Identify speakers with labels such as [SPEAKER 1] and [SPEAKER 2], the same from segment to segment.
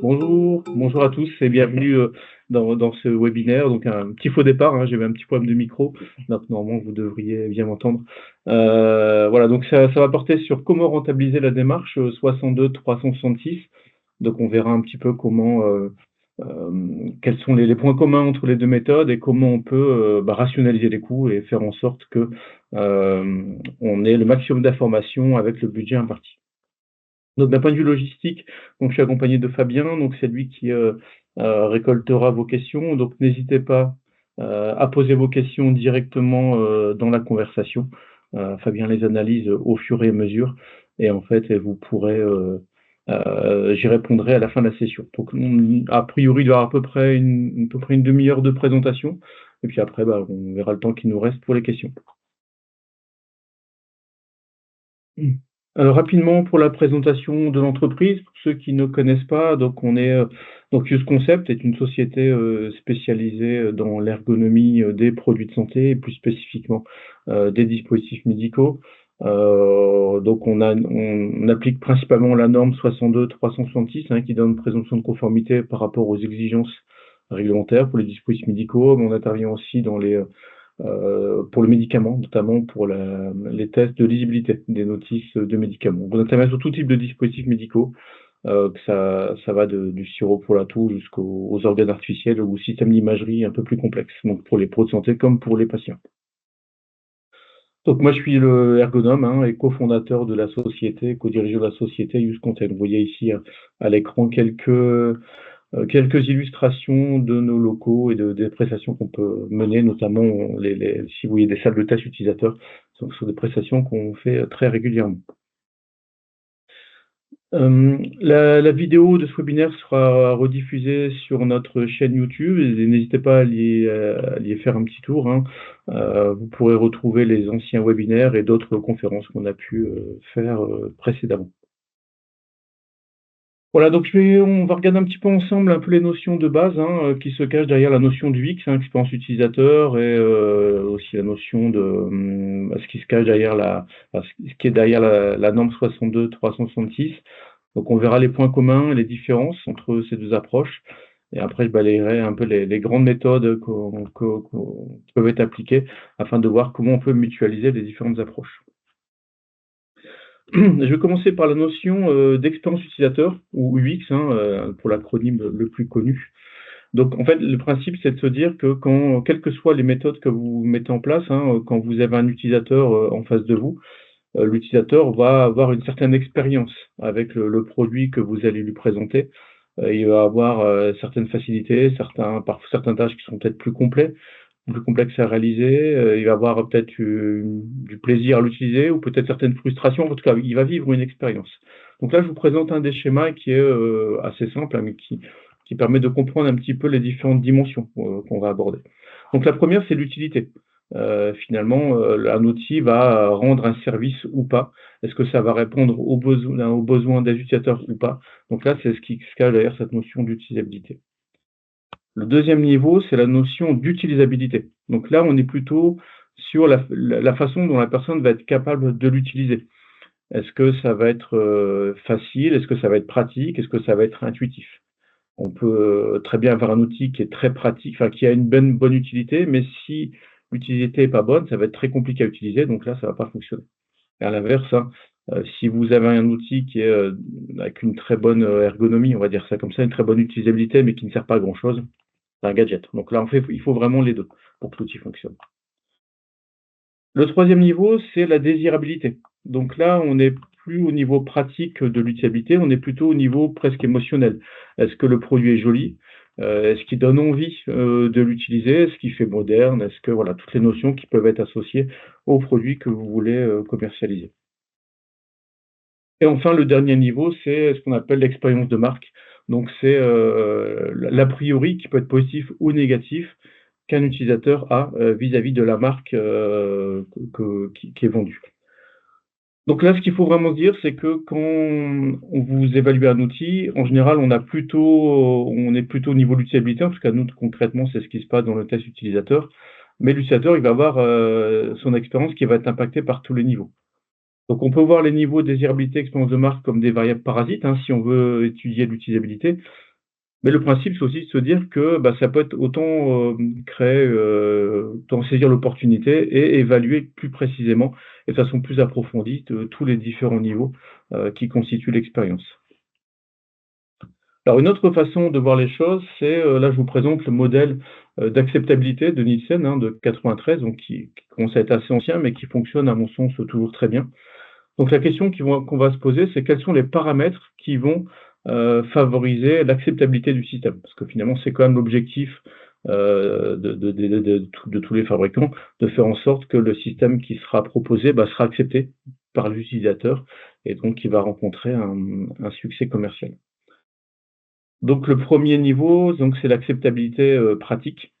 [SPEAKER 1] Bonjour à tous et bienvenue dans ce webinaire. Donc un petit faux départ, hein, j'ai eu un petit problème de micro, donc normalement vous devriez bien m'entendre. Voilà, donc ça va porter sur comment rentabiliser la démarche 62-366. Donc on verra un petit peu comment, quels sont les points communs entre les deux méthodes et comment on peut rationaliser les coûts et faire en sorte que on ait le maximum d'informations avec le budget imparti. Donc d'un point de vue logistique, donc je suis accompagné de Fabien, donc c'est lui qui récoltera vos questions. Donc n'hésitez pas à poser vos questions directement dans la conversation. Fabien les analyse au fur et à mesure, et en fait vous pourrez j'y répondrai à la fin de la session. Donc a priori il y aura à peu près une demi-heure de présentation, et puis après on verra le temps qu'il nous reste pour les questions. Alors rapidement pour la présentation de l'entreprise, pour ceux qui ne connaissent pas, donc on est donc Use Concept est une société spécialisée dans l'ergonomie des produits de santé et plus spécifiquement des dispositifs médicaux. Donc on applique principalement la norme 62-366 qui donne présomption de conformité par rapport aux exigences réglementaires pour les dispositifs médicaux, mais on intervient aussi dans les pour le médicament, notamment pour les tests de lisibilité des notices de médicaments. On intervient sur tout type de dispositifs médicaux, que ça va du sirop pour la toux jusqu'aux organes artificiels ou systèmes d'imagerie un peu plus complexes, donc pour les pros de santé comme pour les patients. Donc moi je suis le ergonome et cofondateur de la société, co-dirigeant de la société Use Content. Vous voyez ici à l'écran quelques illustrations de nos locaux et des prestations qu'on peut mener, notamment si vous voyez des salles de test utilisateurs, ce sont des prestations qu'on fait très régulièrement. La vidéo de ce webinaire sera rediffusée sur notre chaîne YouTube et n'hésitez pas à y faire un petit tour. Vous pourrez retrouver les anciens webinaires et d'autres conférences qu'on a pu faire précédemment. Voilà, donc on va regarder un petit peu ensemble un peu les notions de base qui se cachent derrière la notion du X, expérience utilisateur, et aussi la notion de ce qui se cache derrière ce qui est derrière la norme 62-366. Donc on verra les points communs et les différences entre ces deux approches. Et après, je balayerai un peu les grandes méthodes qui peuvent être appliquées afin de voir comment on peut mutualiser les différentes approches. Je vais commencer par la notion d'expérience utilisateur, ou UX, pour l'acronyme le plus connu. Donc en fait, le principe, c'est de se dire que quelles que soient les méthodes que vous mettez en place, quand vous avez un utilisateur en face de vous, l'utilisateur va avoir une certaine expérience avec le produit que vous allez lui présenter. Il va avoir certaines facilités, certaines tâches qui sont peut-être plus complexes à réaliser. Il va avoir peut-être du plaisir à l'utiliser ou peut-être certaines frustrations. En tout cas, il va vivre une expérience. Donc là, je vous présente un des schémas qui est assez simple, mais qui permet de comprendre un petit peu les différentes dimensions qu'on va aborder. Donc la première, c'est l'utilité. Finalement, un outil va rendre un service ou pas. Est-ce que ça va répondre aux besoins des utilisateurs ou pas? Donc là, c'est ce qui se cache derrière cette notion d'utilisabilité. Le deuxième niveau, c'est la notion d'utilisabilité. Donc là, on est plutôt sur la façon dont la personne va être capable de l'utiliser. Est-ce que ça va être facile? Est-ce que ça va être pratique? Est-ce que ça va être intuitif? On peut très bien avoir un outil qui est très pratique, qui a une bonne utilité, mais si l'utilité n'est pas bonne, ça va être très compliqué à utiliser, donc là, ça ne va pas fonctionner. Et à l'inverse, si vous avez un outil qui est avec une très bonne ergonomie, on va dire ça comme ça, une très bonne utilisabilité, mais qui ne sert pas à grand-chose, c'est un gadget. Donc là, en fait, il faut vraiment les deux pour que l'outil fonctionne. Le troisième niveau, c'est la désirabilité. Donc là, on n'est plus au niveau pratique de l'utilisabilité, on est plutôt au niveau presque émotionnel. Est-ce que le produit est joli? Est-ce qu'il donne envie de l'utiliser? Est-ce qu'il fait moderne? Est-ce que voilà, toutes les notions qui peuvent être associées au produit que vous voulez commercialiser. Et enfin, le dernier niveau, c'est ce qu'on appelle l'expérience de marque. Donc c'est l'a priori qui peut être positif ou négatif qu'un utilisateur a vis-à-vis de la marque qui est vendue. Donc là, ce qu'il faut vraiment se dire, c'est que quand on vous évalue un outil, en général, on est plutôt au niveau de l'utilisabilité, en tout cas, nous, concrètement, c'est ce qui se passe dans le test utilisateur. Mais l'utilisateur, il va avoir son expérience qui va être impactée par tous les niveaux. Donc on peut voir les niveaux de désirabilité, expérience de marque comme des variables parasites, si on veut étudier l'utilisabilité. Mais le principe, c'est aussi de se dire que, bah, ça peut être autant, créer, autant saisir l'opportunité et évaluer plus précisément et de façon plus approfondie tous les différents niveaux, qui constituent l'expérience. Alors une autre façon de voir les choses, c'est, là je vous présente le modèle, d'acceptabilité de Nielsen, hein, de 93, donc qui commence à être assez ancien, mais qui fonctionne à mon sens toujours très bien. Donc la question qu'on va se poser, c'est quels sont les paramètres qui vont, favoriser l'acceptabilité du système? Parce que finalement, c'est quand même l'objectif, de tous les fabricants, de faire en sorte que le système qui sera proposé, bah, sera accepté par l'utilisateur et donc il va rencontrer un succès commercial. Donc le premier niveau, donc c'est l'acceptabilité, pratique.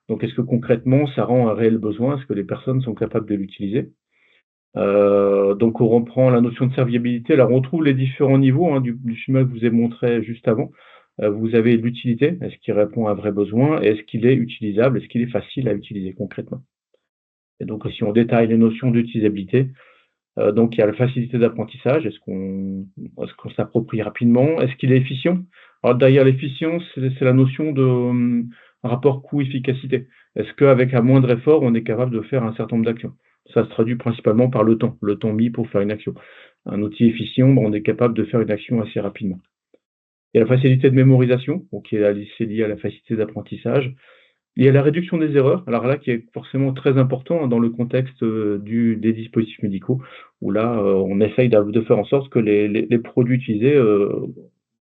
[SPEAKER 1] Donc est-ce que concrètement ça rend un réel besoin? Est-ce que les personnes sont capables de l'utiliser? Donc on reprend la notion de serviabilité. Là, on retrouve les différents niveaux, hein, du schéma que je vous ai montré juste avant. Vous avez l'utilité, est-ce qu'il répond à un vrai besoin? Et est-ce qu'il est utilisable? Est-ce qu'il est facile à utiliser concrètement? Et donc si on détaille les notions d'utilisabilité, donc il y a la facilité d'apprentissage. Est-ce qu'on s'approprie rapidement? Est-ce qu'il est efficient? Alors derrière l'efficience, c'est la notion de, rapport coût-efficacité. Est-ce qu'avec un moindre effort, on est capable de faire un certain nombre d'actions? Ça se traduit principalement par le temps mis pour faire une action. Un outil efficient, bah, on est capable de faire une action assez rapidement. Il y a la facilité de mémorisation, donc c'est lié à la facilité d'apprentissage. Il y a la réduction des erreurs, alors là qui est forcément très important, hein, dans le contexte, des dispositifs médicaux, où là, on essaye de faire en sorte que les produits utilisés,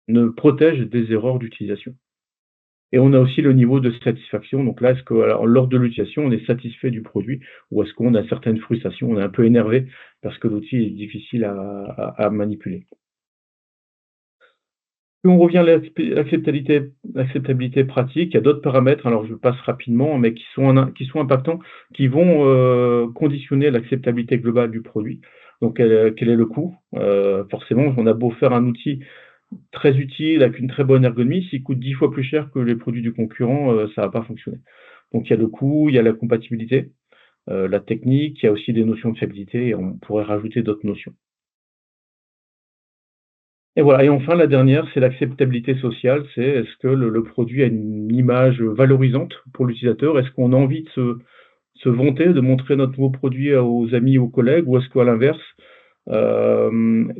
[SPEAKER 1] ne protègent des erreurs d'utilisation. Et on a aussi le niveau de satisfaction, donc là, est-ce que alors lors de l'utilisation, on est satisfait du produit ou est-ce qu'on a certaines frustrations, on est un peu énervé parce que l'outil est difficile à manipuler? Si on revient à l'acceptabilité pratique, il y a d'autres paramètres, alors je passe rapidement, mais qui sont impactants, qui vont, conditionner l'acceptabilité globale du produit. Donc quel est le coût? Forcément, on a beau faire un outil très utile avec une très bonne ergonomie, s'il coûte 10 fois plus cher que les produits du concurrent, ça va pas fonctionner. Donc il y a le coût, il y a la compatibilité, la technique, il y a aussi des notions de fiabilité et on pourrait rajouter d'autres notions. Et voilà, et enfin la dernière, c'est l'acceptabilité sociale. C'est est-ce que le produit a une image valorisante pour l'utilisateur? Est-ce qu'on a envie de se vanter, de montrer notre nouveau produit aux amis, aux collègues? Ou est-ce qu'à l'inverse,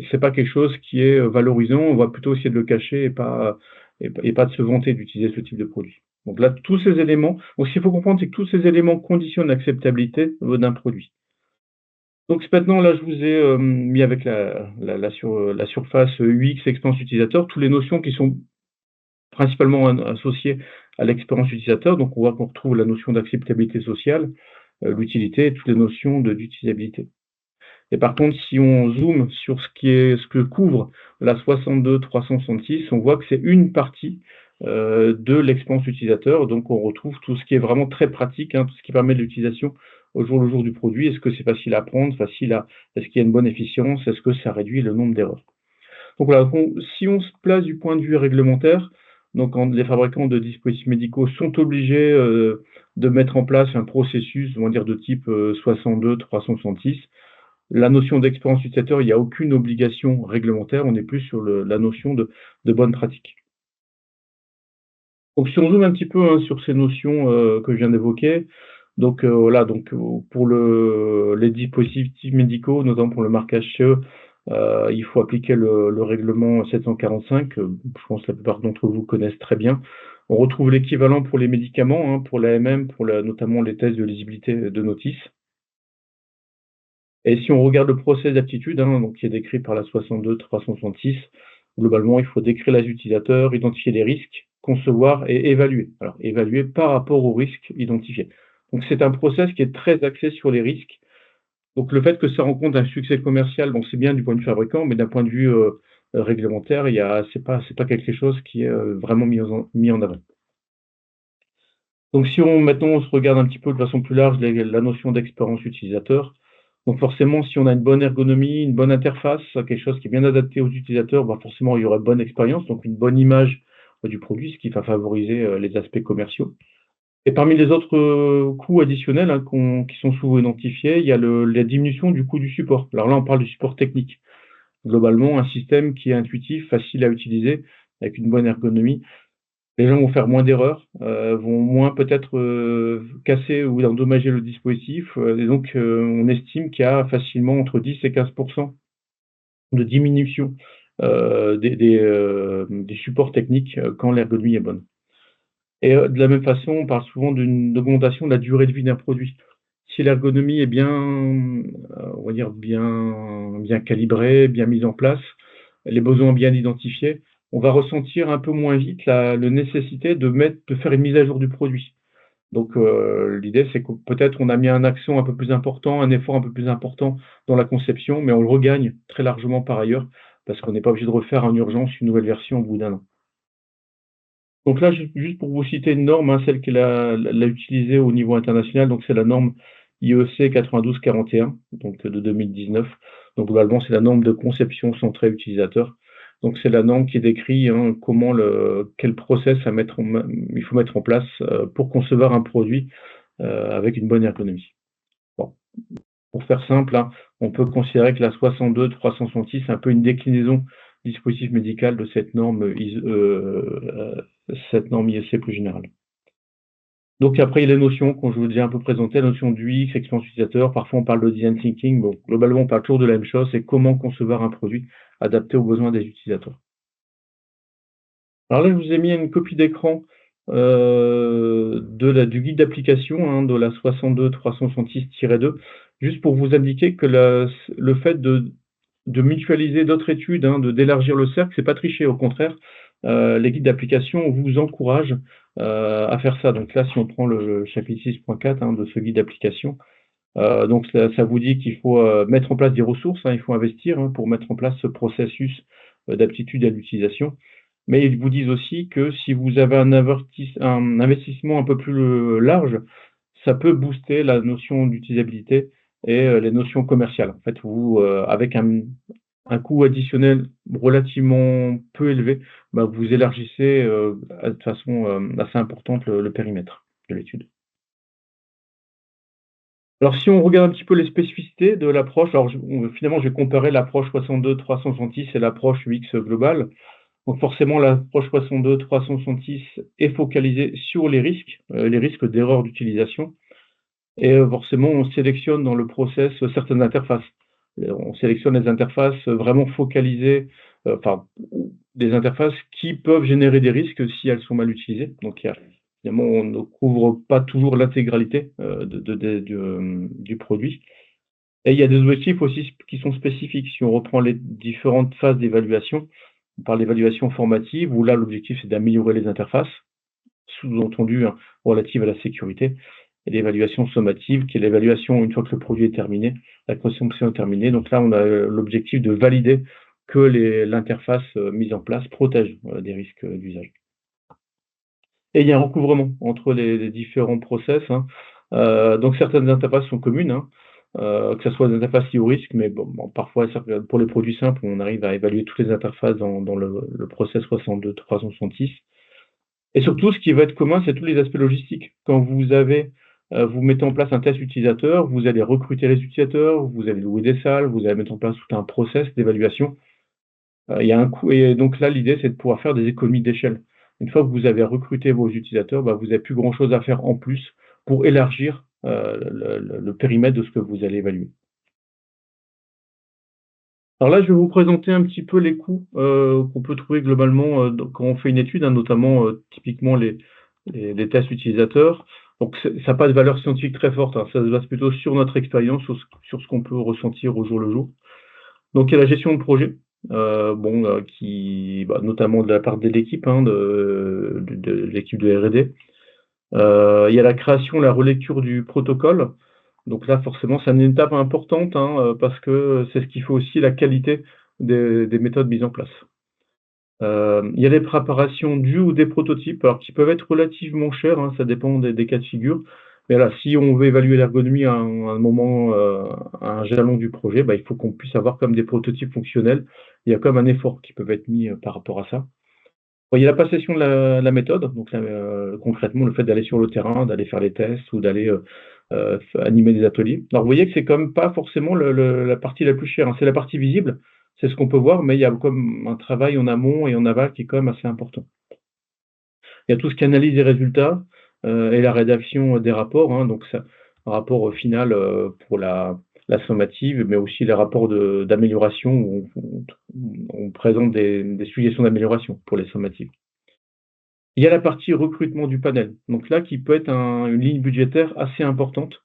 [SPEAKER 1] c'est pas quelque chose qui est valorisant, on va plutôt essayer de le cacher et pas de se vanter d'utiliser ce type de produit. Donc là, tous ces éléments, donc ce qu'il faut comprendre, c'est que tous ces éléments conditionnent l'acceptabilité, d'un produit. Donc maintenant, là, je vous ai, mis avec la surface, UX, expérience utilisateur, toutes les notions qui sont principalement associées à l'expérience utilisateur. Donc on voit qu'on retrouve la notion d'acceptabilité sociale, l'utilité et toutes les notions d'utilisabilité. Et par contre, si on zoome sur ce que couvre la 62-366, on voit que c'est une partie, de l'expérience utilisateur. Donc on retrouve tout ce qui est vraiment très pratique, hein, tout ce qui permet de l'utilisation au jour le jour du produit. Est-ce que c'est facile à prendre, est-ce qu'il y a une bonne efficience? Est-ce que ça réduit le nombre d'erreurs? Donc voilà, si on se place du point de vue réglementaire, donc les fabricants de dispositifs médicaux sont obligés, de mettre en place un processus, on va dire de type, 62-366. La notion d'expérience utilisateur, il n'y a aucune obligation réglementaire, on est plus sur la notion de bonne pratique. Donc si on zoome un petit peu, hein, sur ces notions, que je viens d'évoquer, donc voilà, donc pour les dispositifs médicaux, notamment pour le marquage CE, il faut appliquer le règlement 745, je pense que la plupart d'entre vous connaissent très bien. On retrouve l'équivalent pour les médicaments, hein, pour l'AMM, notamment les tests de lisibilité de notice. Et si on regarde le process d'aptitude, hein, donc qui est décrit par la 62-366, globalement, il faut décrire les utilisateurs, identifier les risques, concevoir et évaluer. Alors, évaluer par rapport aux risques identifiés. Donc, c'est un process qui est très axé sur les risques. Donc, le fait que ça rencontre un succès commercial, bon, c'est bien du point de vue fabricant, mais d'un point de vue réglementaire, c'est pas quelque chose qui est vraiment mis en avant. Donc, si maintenant on se regarde un petit peu de façon plus large la notion d'expérience utilisateur, donc forcément, si on a une bonne ergonomie, une bonne interface, quelque chose qui est bien adapté aux utilisateurs, bah, forcément, il y aura bonne expérience, donc une bonne image, du produit, ce qui va favoriser, les aspects commerciaux. Et parmi les autres, coûts additionnels, hein, qui sont souvent identifiés, il y a la diminution du coût du support. Alors là, on parle du support technique. Globalement, un système qui est intuitif, facile à utiliser, avec une bonne ergonomie, Les gens vont faire moins d'erreurs, vont moins peut-être casser ou endommager le dispositif. Et donc, on estime qu'il y a facilement entre 10 et 15% de diminution des supports techniques quand l'ergonomie est bonne. Et de la même façon, on parle souvent d'une augmentation de la durée de vie d'un produit. Si l'ergonomie est bien, on va dire bien calibrée, bien mise en place, les besoins bien identifiés, on va ressentir un peu moins vite la nécessité de faire une mise à jour du produit. Donc l'idée, c'est que peut-être on a mis un accent un peu plus important, un effort un peu plus important dans la conception, mais on le regagne très largement par ailleurs, parce qu'on n'est pas obligé de refaire en urgence une nouvelle version au bout d'un an. Donc là, juste pour vous citer une norme, hein, celle qu'elle a utilisée au niveau international, donc c'est la norme IEC 9241, donc de 2019. Donc globalement, c'est la norme de conception centrée utilisateur. Donc c'est la norme qui décrit hein, quel process il faut mettre en place pour concevoir un produit avec une bonne ergonomie. Bon, pour faire simple, hein, on peut considérer que la 62-366 est un peu une déclinaison du dispositif médical de cette norme IEC plus générale. Donc après, il y a les notions qu'on je vous ai déjà un peu présentées, la notion d'UX, expérience utilisateur. Parfois, on parle de design thinking. Bon, globalement, on parle toujours de la même chose, c'est comment concevoir un produit adapté aux besoins des utilisateurs. Alors là, je vous ai mis une copie d'écran du guide d'application hein, de la 62-366-2, juste pour vous indiquer que le fait de mutualiser d'autres études, hein, d'élargir le cercle, c'est pas tricher, au contraire, les guides d'application vous encouragent à faire ça. Donc là, si on prend le chapitre 6.4 hein, de ce guide d'application, donc ça vous dit qu'il faut mettre en place des ressources, hein, il faut investir hein, pour mettre en place ce processus d'aptitude à l'utilisation. Mais ils vous disent aussi que si vous avez un investissement un peu plus large, ça peut booster la notion d'utilisabilité et les notions commerciales. En fait, avec un coût additionnel relativement peu élevé, bah, vous élargissez de façon assez importante le périmètre de l'étude. Alors, si on regarde un petit peu les spécificités de l'approche, alors finalement, je vais comparer l'approche 62-366 et l'approche UX globale. Donc forcément, l'approche 62-366 est focalisée sur les risques d'erreur d'utilisation. Et forcément, on sélectionne dans le process certaines interfaces. On sélectionne les interfaces vraiment focalisées, enfin, des interfaces qui peuvent générer des risques si elles sont mal utilisées. Donc, évidemment, on ne couvre pas toujours l'intégralité du produit. Et il y a des objectifs aussi qui sont spécifiques. Si on reprend les différentes phases d'évaluation, on parle d'évaluation formative, où là, l'objectif, c'est d'améliorer les interfaces, sous-entendu hein, relative à la sécurité, et l'évaluation sommative, qui est l'évaluation une fois que le produit est terminé, la conception est terminée. Donc là, on a l'objectif de valider que l'interface mise en place protège des risques d'usage. Et il y a un recouvrement entre les différents process. Hein. Donc certaines interfaces sont communes, hein, que ce soit des interfaces liées au risque, mais parfois pour les produits simples, on arrive à évaluer toutes les interfaces dans le process 62-366. Et surtout, ce qui va être commun, c'est tous les aspects logistiques. Quand vous mettez en place un test utilisateur, vous allez recruter les utilisateurs, vous allez louer des salles, vous allez mettre en place tout un process d'évaluation. Il y a un coût, et donc là, l'idée, c'est de pouvoir faire des économies d'échelle. Une fois que vous avez recruté vos utilisateurs, bah, vous n'avez plus grand-chose à faire en plus pour élargir le périmètre de ce que vous allez évaluer. Alors là, je vais vous présenter un petit peu les coûts qu'on peut trouver globalement quand on fait une étude, hein, notamment typiquement les tests utilisateurs. Donc ça n'a pas de valeur scientifique très forte, hein, ça se base plutôt sur notre expérience, sur ce qu'on peut ressentir au jour le jour. Donc il y a la gestion de projet, notamment de la part de l'équipe, hein, de l'équipe de R&D. Il y a la création, la relecture du protocole. Donc là, forcément, c'est une étape importante hein, parce que c'est ce qui fait aussi la qualité des méthodes mises en place. Il y a les préparations du ou des prototypes, alors qui peuvent être relativement chers, hein, ça dépend des cas de figure. Mais là, si on veut évaluer l'ergonomie à un moment, à un jalon du projet, bah, il faut qu'on puisse avoir comme des prototypes fonctionnels. Il y a comme un effort qui peut être mis par rapport à ça. Bon, il y a la passation de la méthode, donc là, concrètement, le fait d'aller sur le terrain, d'aller faire les tests ou d'aller animer des ateliers. Alors, vous voyez que c'est quand même pas forcément la partie la plus chère, hein. C'est la partie visible, c'est ce qu'on peut voir, mais il y a comme un travail en amont et en aval qui est quand même assez important. Il y a tout ce qui analyse les résultats, et la rédaction des rapports, hein, donc ça un rapport, final, pour la sommative, mais aussi les rapports d'amélioration où on présente des suggestions d'amélioration pour les sommatives. Il y a la partie recrutement du panel, donc là qui peut être une ligne budgétaire assez importante.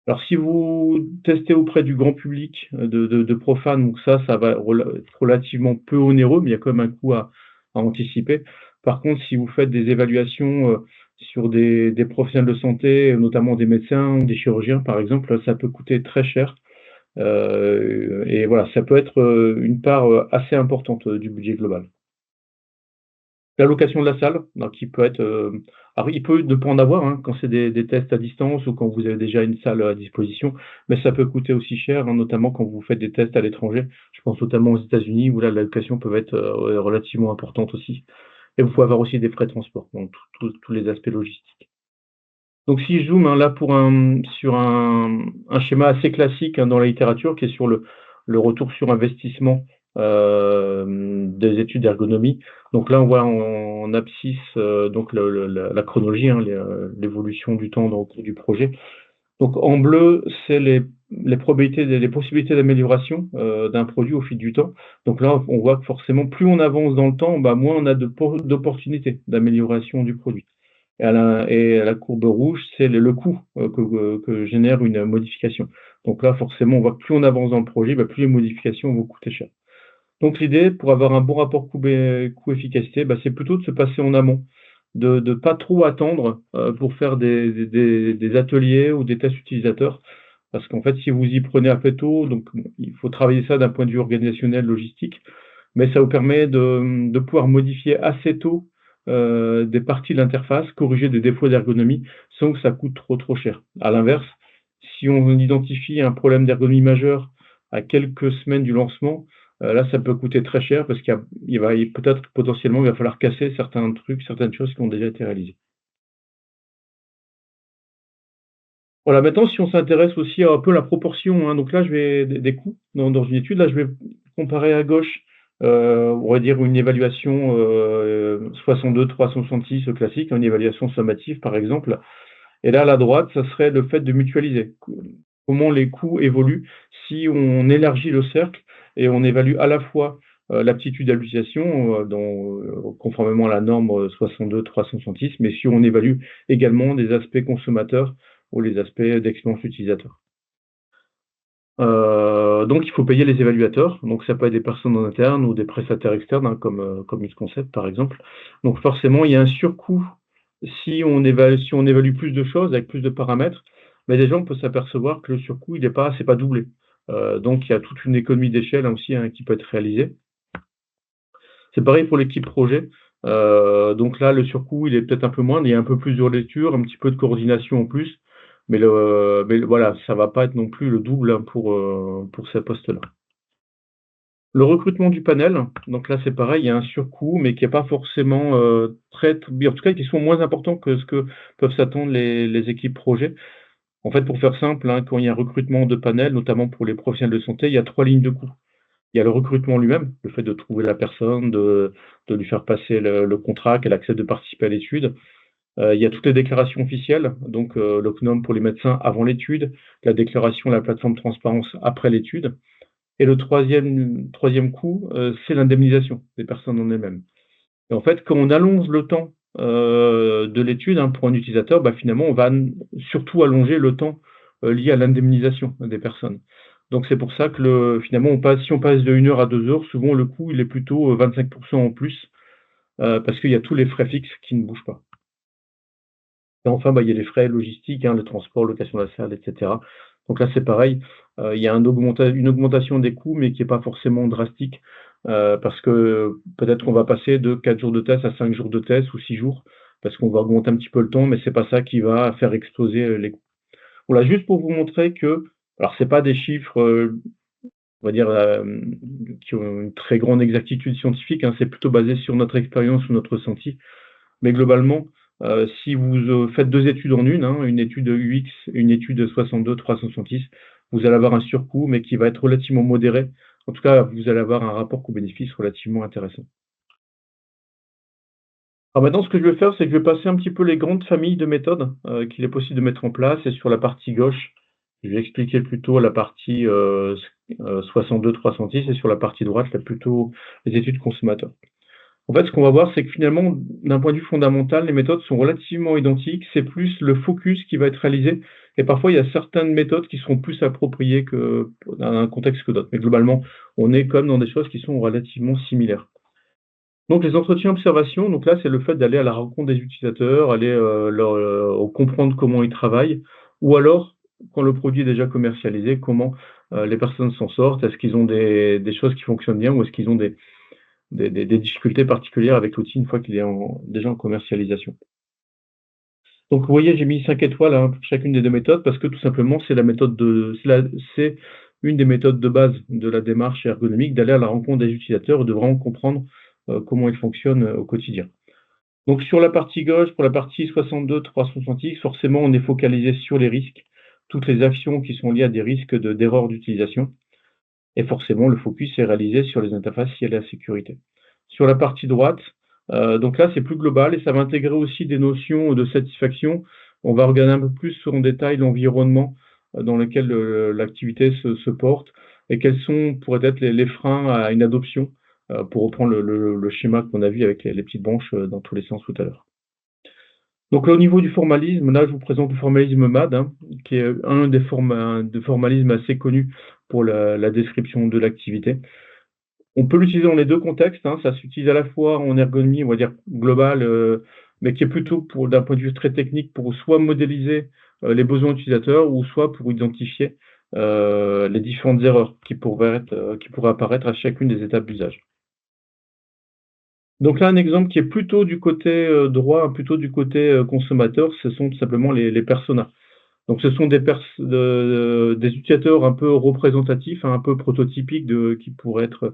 [SPEAKER 1] Alors si vous testez auprès du grand public, de profanes, donc ça va être relativement peu onéreux, mais il y a quand même un coût à anticiper. Par contre, si vous faites des évaluations, sur des professionnels de santé, notamment des médecins ou des chirurgiens par exemple, ça peut coûter très cher. Et voilà, ça peut être, une part, assez importante, du budget global. La location de la salle, donc il peut être, alors il peut ne pas en avoir, hein, quand c'est des tests à distance ou quand vous avez déjà une salle à disposition, mais ça peut coûter aussi cher, hein, notamment quand vous faites des tests à l'étranger. Je pense notamment aux États-Unis où là, la location peut être, relativement importante aussi, et vous pouvez avoir aussi des frais de transport, donc tous les aspects logistiques. Donc si je zoome, hein, là pour sur un schéma assez classique, hein, dans la littérature qui est sur le retour sur investissement, des études d'ergonomie. Donc là, on voit en abscisse, donc la chronologie, hein, l'évolution du temps donc du projet. Donc en bleu, c'est les probabilités, les possibilités d'amélioration, d'un produit au fil du temps. Donc là, on voit que forcément, plus on avance dans le temps, bah, moins on a d'opportunités d'amélioration du produit. Et à la courbe rouge, c'est le coût, que génère une modification. Donc là, forcément, on voit que plus on avance dans le projet, bah, plus les modifications vont coûter cher. Donc l'idée, pour avoir un bon rapport coût-efficacité, bah, c'est plutôt de se passer en amont, de ne pas trop attendre, pour faire des ateliers ou des tests utilisateurs. Parce qu'en fait, si vous y prenez un peu tôt, donc bon, il faut travailler ça d'un point de vue organisationnel, logistique, mais ça vous permet de pouvoir modifier assez tôt, des parties de l'interface, corriger des défauts d'ergonomie sans que ça coûte trop cher. À l'inverse, si on identifie un problème d'ergonomie majeur à quelques semaines du lancement, là, ça peut coûter très cher parce peut-être potentiellement, il va falloir casser certains trucs, certaines choses qui ont déjà été réalisées. Voilà, maintenant, si on s'intéresse aussi à un peu la proportion, hein, donc là, je vais des coûts dans une étude, là, je vais comparer à gauche, on va dire une évaluation, 62-366 classique, hein, une évaluation sommative, par exemple. Et là, à la droite, ça serait le fait de mutualiser. Comment les coûts évoluent si on élargit le cercle et on évalue à la fois, l'aptitude à l'utilisation, conformément à la norme, 62-366, mais si on évalue également des aspects consommateurs ou les aspects d'expérience utilisateur. Donc il faut payer les évaluateurs, donc ça peut être des personnes en interne ou des prestataires externes, hein, comme UseConcept par exemple. Donc forcément, il y a un surcoût si on évalue plus de choses avec plus de paramètres, mais déjà on peut s'apercevoir que le surcoût il est pas c'est pas doublé. Donc il y a toute une économie d'échelle, hein, aussi, hein, qui peut être réalisée. C'est pareil pour l'équipe projet, donc là le surcoût il est peut-être un peu moindre, il y a un peu plus de lecture, un petit peu de coordination en plus, mais voilà, ça va pas être non plus le double, hein, pour ces postes-là. Le recrutement du panel, donc là c'est pareil, il y a un surcoût, mais qui est pas forcément, en tout cas qui sont moins importants que ce que peuvent s'attendre les équipes projet. En fait, pour faire simple, hein, quand il y a un recrutement de panel, notamment pour les professionnels de santé, il y a 3 lignes de coût. Il y a le recrutement lui-même, le fait de trouver la personne, de lui faire passer le contrat, qu'elle accepte de participer à l'étude. Il y a toutes les déclarations officielles, donc le CNOM pour les médecins avant l'étude, la déclaration à la plateforme de transparence après l'étude. Et le troisième coût, c'est l'indemnisation des personnes en elles-mêmes. Et en fait, quand on allonge le temps, de l'étude, hein, pour un utilisateur, bah, finalement, on va surtout allonger le temps, lié à l'indemnisation des personnes. Donc c'est pour ça que finalement, si on passe de 1 heure à 2 heures, souvent le coût, il est plutôt, 25 en plus, parce qu'il y a tous les frais fixes qui ne bougent pas. Et enfin, bah, il y a les frais logistiques, hein, le transport, location de la salle et cetera. Donc là, c'est pareil, il y a une augmentation des coûts, mais qui est pas forcément drastique, parce que peut-être qu'on va passer de 4 jours de test à 5 jours de test ou 6 jours, parce qu'on va augmenter un petit peu le temps, mais c'est pas ça qui va faire exploser, les coûts. Voilà, juste pour vous montrer que alors c'est pas des chiffres, on va dire, qui ont une très grande exactitude scientifique, hein, c'est plutôt basé sur notre expérience ou notre ressenti. Mais globalement, si vous, faites 2 études en une, hein, une étude UX, une étude 62-366, vous allez avoir un surcoût, mais qui va être relativement modéré. En tout cas, vous allez avoir un rapport coût-bénéfice relativement intéressant. Alors maintenant, ce que je vais faire, c'est que je vais passer un petit peu les grandes familles de méthodes, qu'il est possible de mettre en place et sur la partie gauche, je vais expliquer plutôt la partie, 62-306 et sur la partie droite, là, plutôt les études consommateurs. En fait, ce qu'on va voir, c'est que finalement, d'un point de vue fondamental, les méthodes sont relativement identiques. C'est plus le focus qui va être réalisé. Et parfois, il y a certaines méthodes qui seront plus appropriées que dans un contexte que d'autres. Mais globalement, on est comme dans des choses qui sont relativement similaires. Donc, les entretiens observation, donc là, c'est le fait d'aller à la rencontre des utilisateurs, aller comprendre comment ils travaillent, ou alors, quand le produit est déjà commercialisé, comment les personnes s'en sortent. Est-ce qu'ils ont des choses qui fonctionnent bien ou est-ce qu'ils ont des difficultés particulières avec l'outil une fois qu'il est déjà en commercialisation. Donc, vous voyez, j'ai mis 5 étoiles hein, pour chacune des deux méthodes parce que tout simplement, c'est la méthode c'est une des méthodes de base de la démarche ergonomique d'aller à la rencontre des utilisateurs et de vraiment comprendre comment ils fonctionnent au quotidien. Donc, sur la partie gauche, pour la partie 62-360X, forcément, on est focalisé sur les risques, toutes les actions qui sont liées à des risques d'erreur d'utilisation. Et forcément, le focus est réalisé sur les interfaces et la sécurité. Sur la partie droite, donc là, c'est plus global et ça va intégrer aussi des notions de satisfaction. On va regarder un peu plus en détail l'environnement dans lequel l'activité se porte et quels pourraient être les freins à une adoption, pour reprendre le schéma qu'on a vu avec les petites branches dans tous les sens tout à l'heure. Donc là, au niveau du formalisme, là, je vous présente le formalisme MAD, hein, qui est un des formalismes assez connus pour la description de l'activité. On peut l'utiliser dans les deux contextes, hein, ça s'utilise à la fois en ergonomie, on va dire globale, mais qui est plutôt d'un point de vue très technique, pour soit modéliser les besoins utilisateurs, ou soit pour identifier les différentes erreurs qui pourraient apparaître à chacune des étapes d'usage. Donc là, un exemple qui est plutôt du côté droit, plutôt du côté consommateur, ce sont tout simplement les personas. Donc ce sont des utilisateurs un peu représentatifs, hein, un peu prototypiques qui pourraient être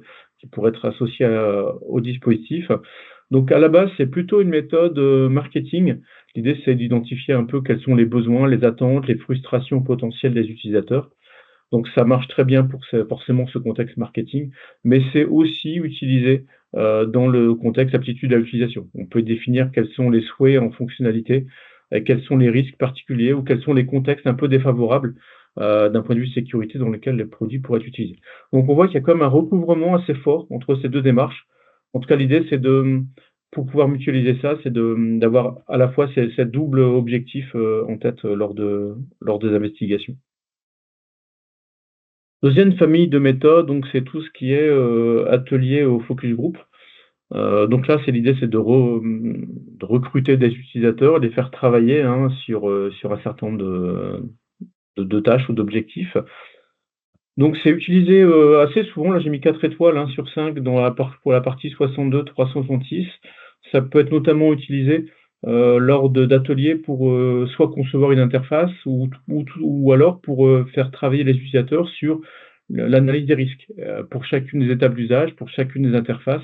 [SPEAKER 1] associés au dispositif. Donc à la base, c'est plutôt une méthode marketing. L'idée, c'est d'identifier un peu quels sont les besoins, les attentes, les frustrations potentielles des utilisateurs. Donc ça marche très bien pour forcément ce contexte marketing, mais c'est aussi utilisé dans le contexte aptitude à l'utilisation. On peut définir quels sont les souhaits en fonctionnalité, quels sont les risques particuliers ou quels sont les contextes un peu défavorables d'un point de vue sécurité dans lesquels le produit pourrait être utilisé. Donc on voit qu'il y a quand même un recouvrement assez fort entre ces deux démarches. En tout cas, l'idée, c'est pour pouvoir mutualiser ça, c'est d'avoir à la fois ces double objectif en tête lors des investigations. Deuxième famille de méthodes, donc c'est tout ce qui est atelier au focus group. Donc là, l'idée, c'est de recruter des utilisateurs, les faire travailler hein, sur un certain nombre de tâches ou d'objectifs. Donc c'est utilisé assez souvent, là j'ai mis 4 étoiles hein, sur 5 pour la partie 62-366. Ça peut être notamment utilisé lors d'ateliers pour soit concevoir une interface ou alors pour faire travailler les utilisateurs sur l'analyse des risques pour chacune des étapes d'usage, pour chacune des interfaces,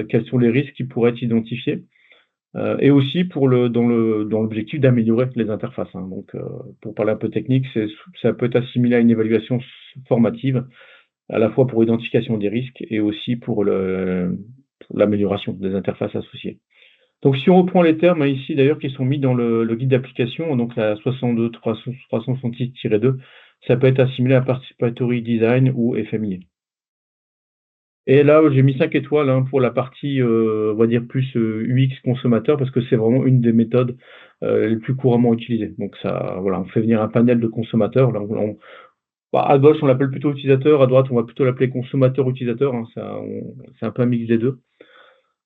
[SPEAKER 1] quels sont les risques qui pourraient être identifiés. Et aussi dans l'objectif d'améliorer les interfaces, hein. Donc, pour parler un peu technique, ça peut être assimilé à une évaluation formative, à la fois pour l'identification des risques et aussi pour l'amélioration des interfaces associées. Donc, si on reprend les termes hein, ici, d'ailleurs, qui sont mis dans le guide d'application, donc la 62-366-2, ça peut être assimilé à Participatory Design ou FMIA. Et là, j'ai mis 5 étoiles hein, pour la partie, on va dire plus UX consommateur, parce que c'est vraiment une des méthodes les plus couramment utilisées. Donc ça, voilà, on fait venir un panel de consommateurs. Là, à gauche, on l'appelle plutôt utilisateur, à droite, on va plutôt l'appeler consommateur-utilisateur. Hein, c'est un peu un mix des deux.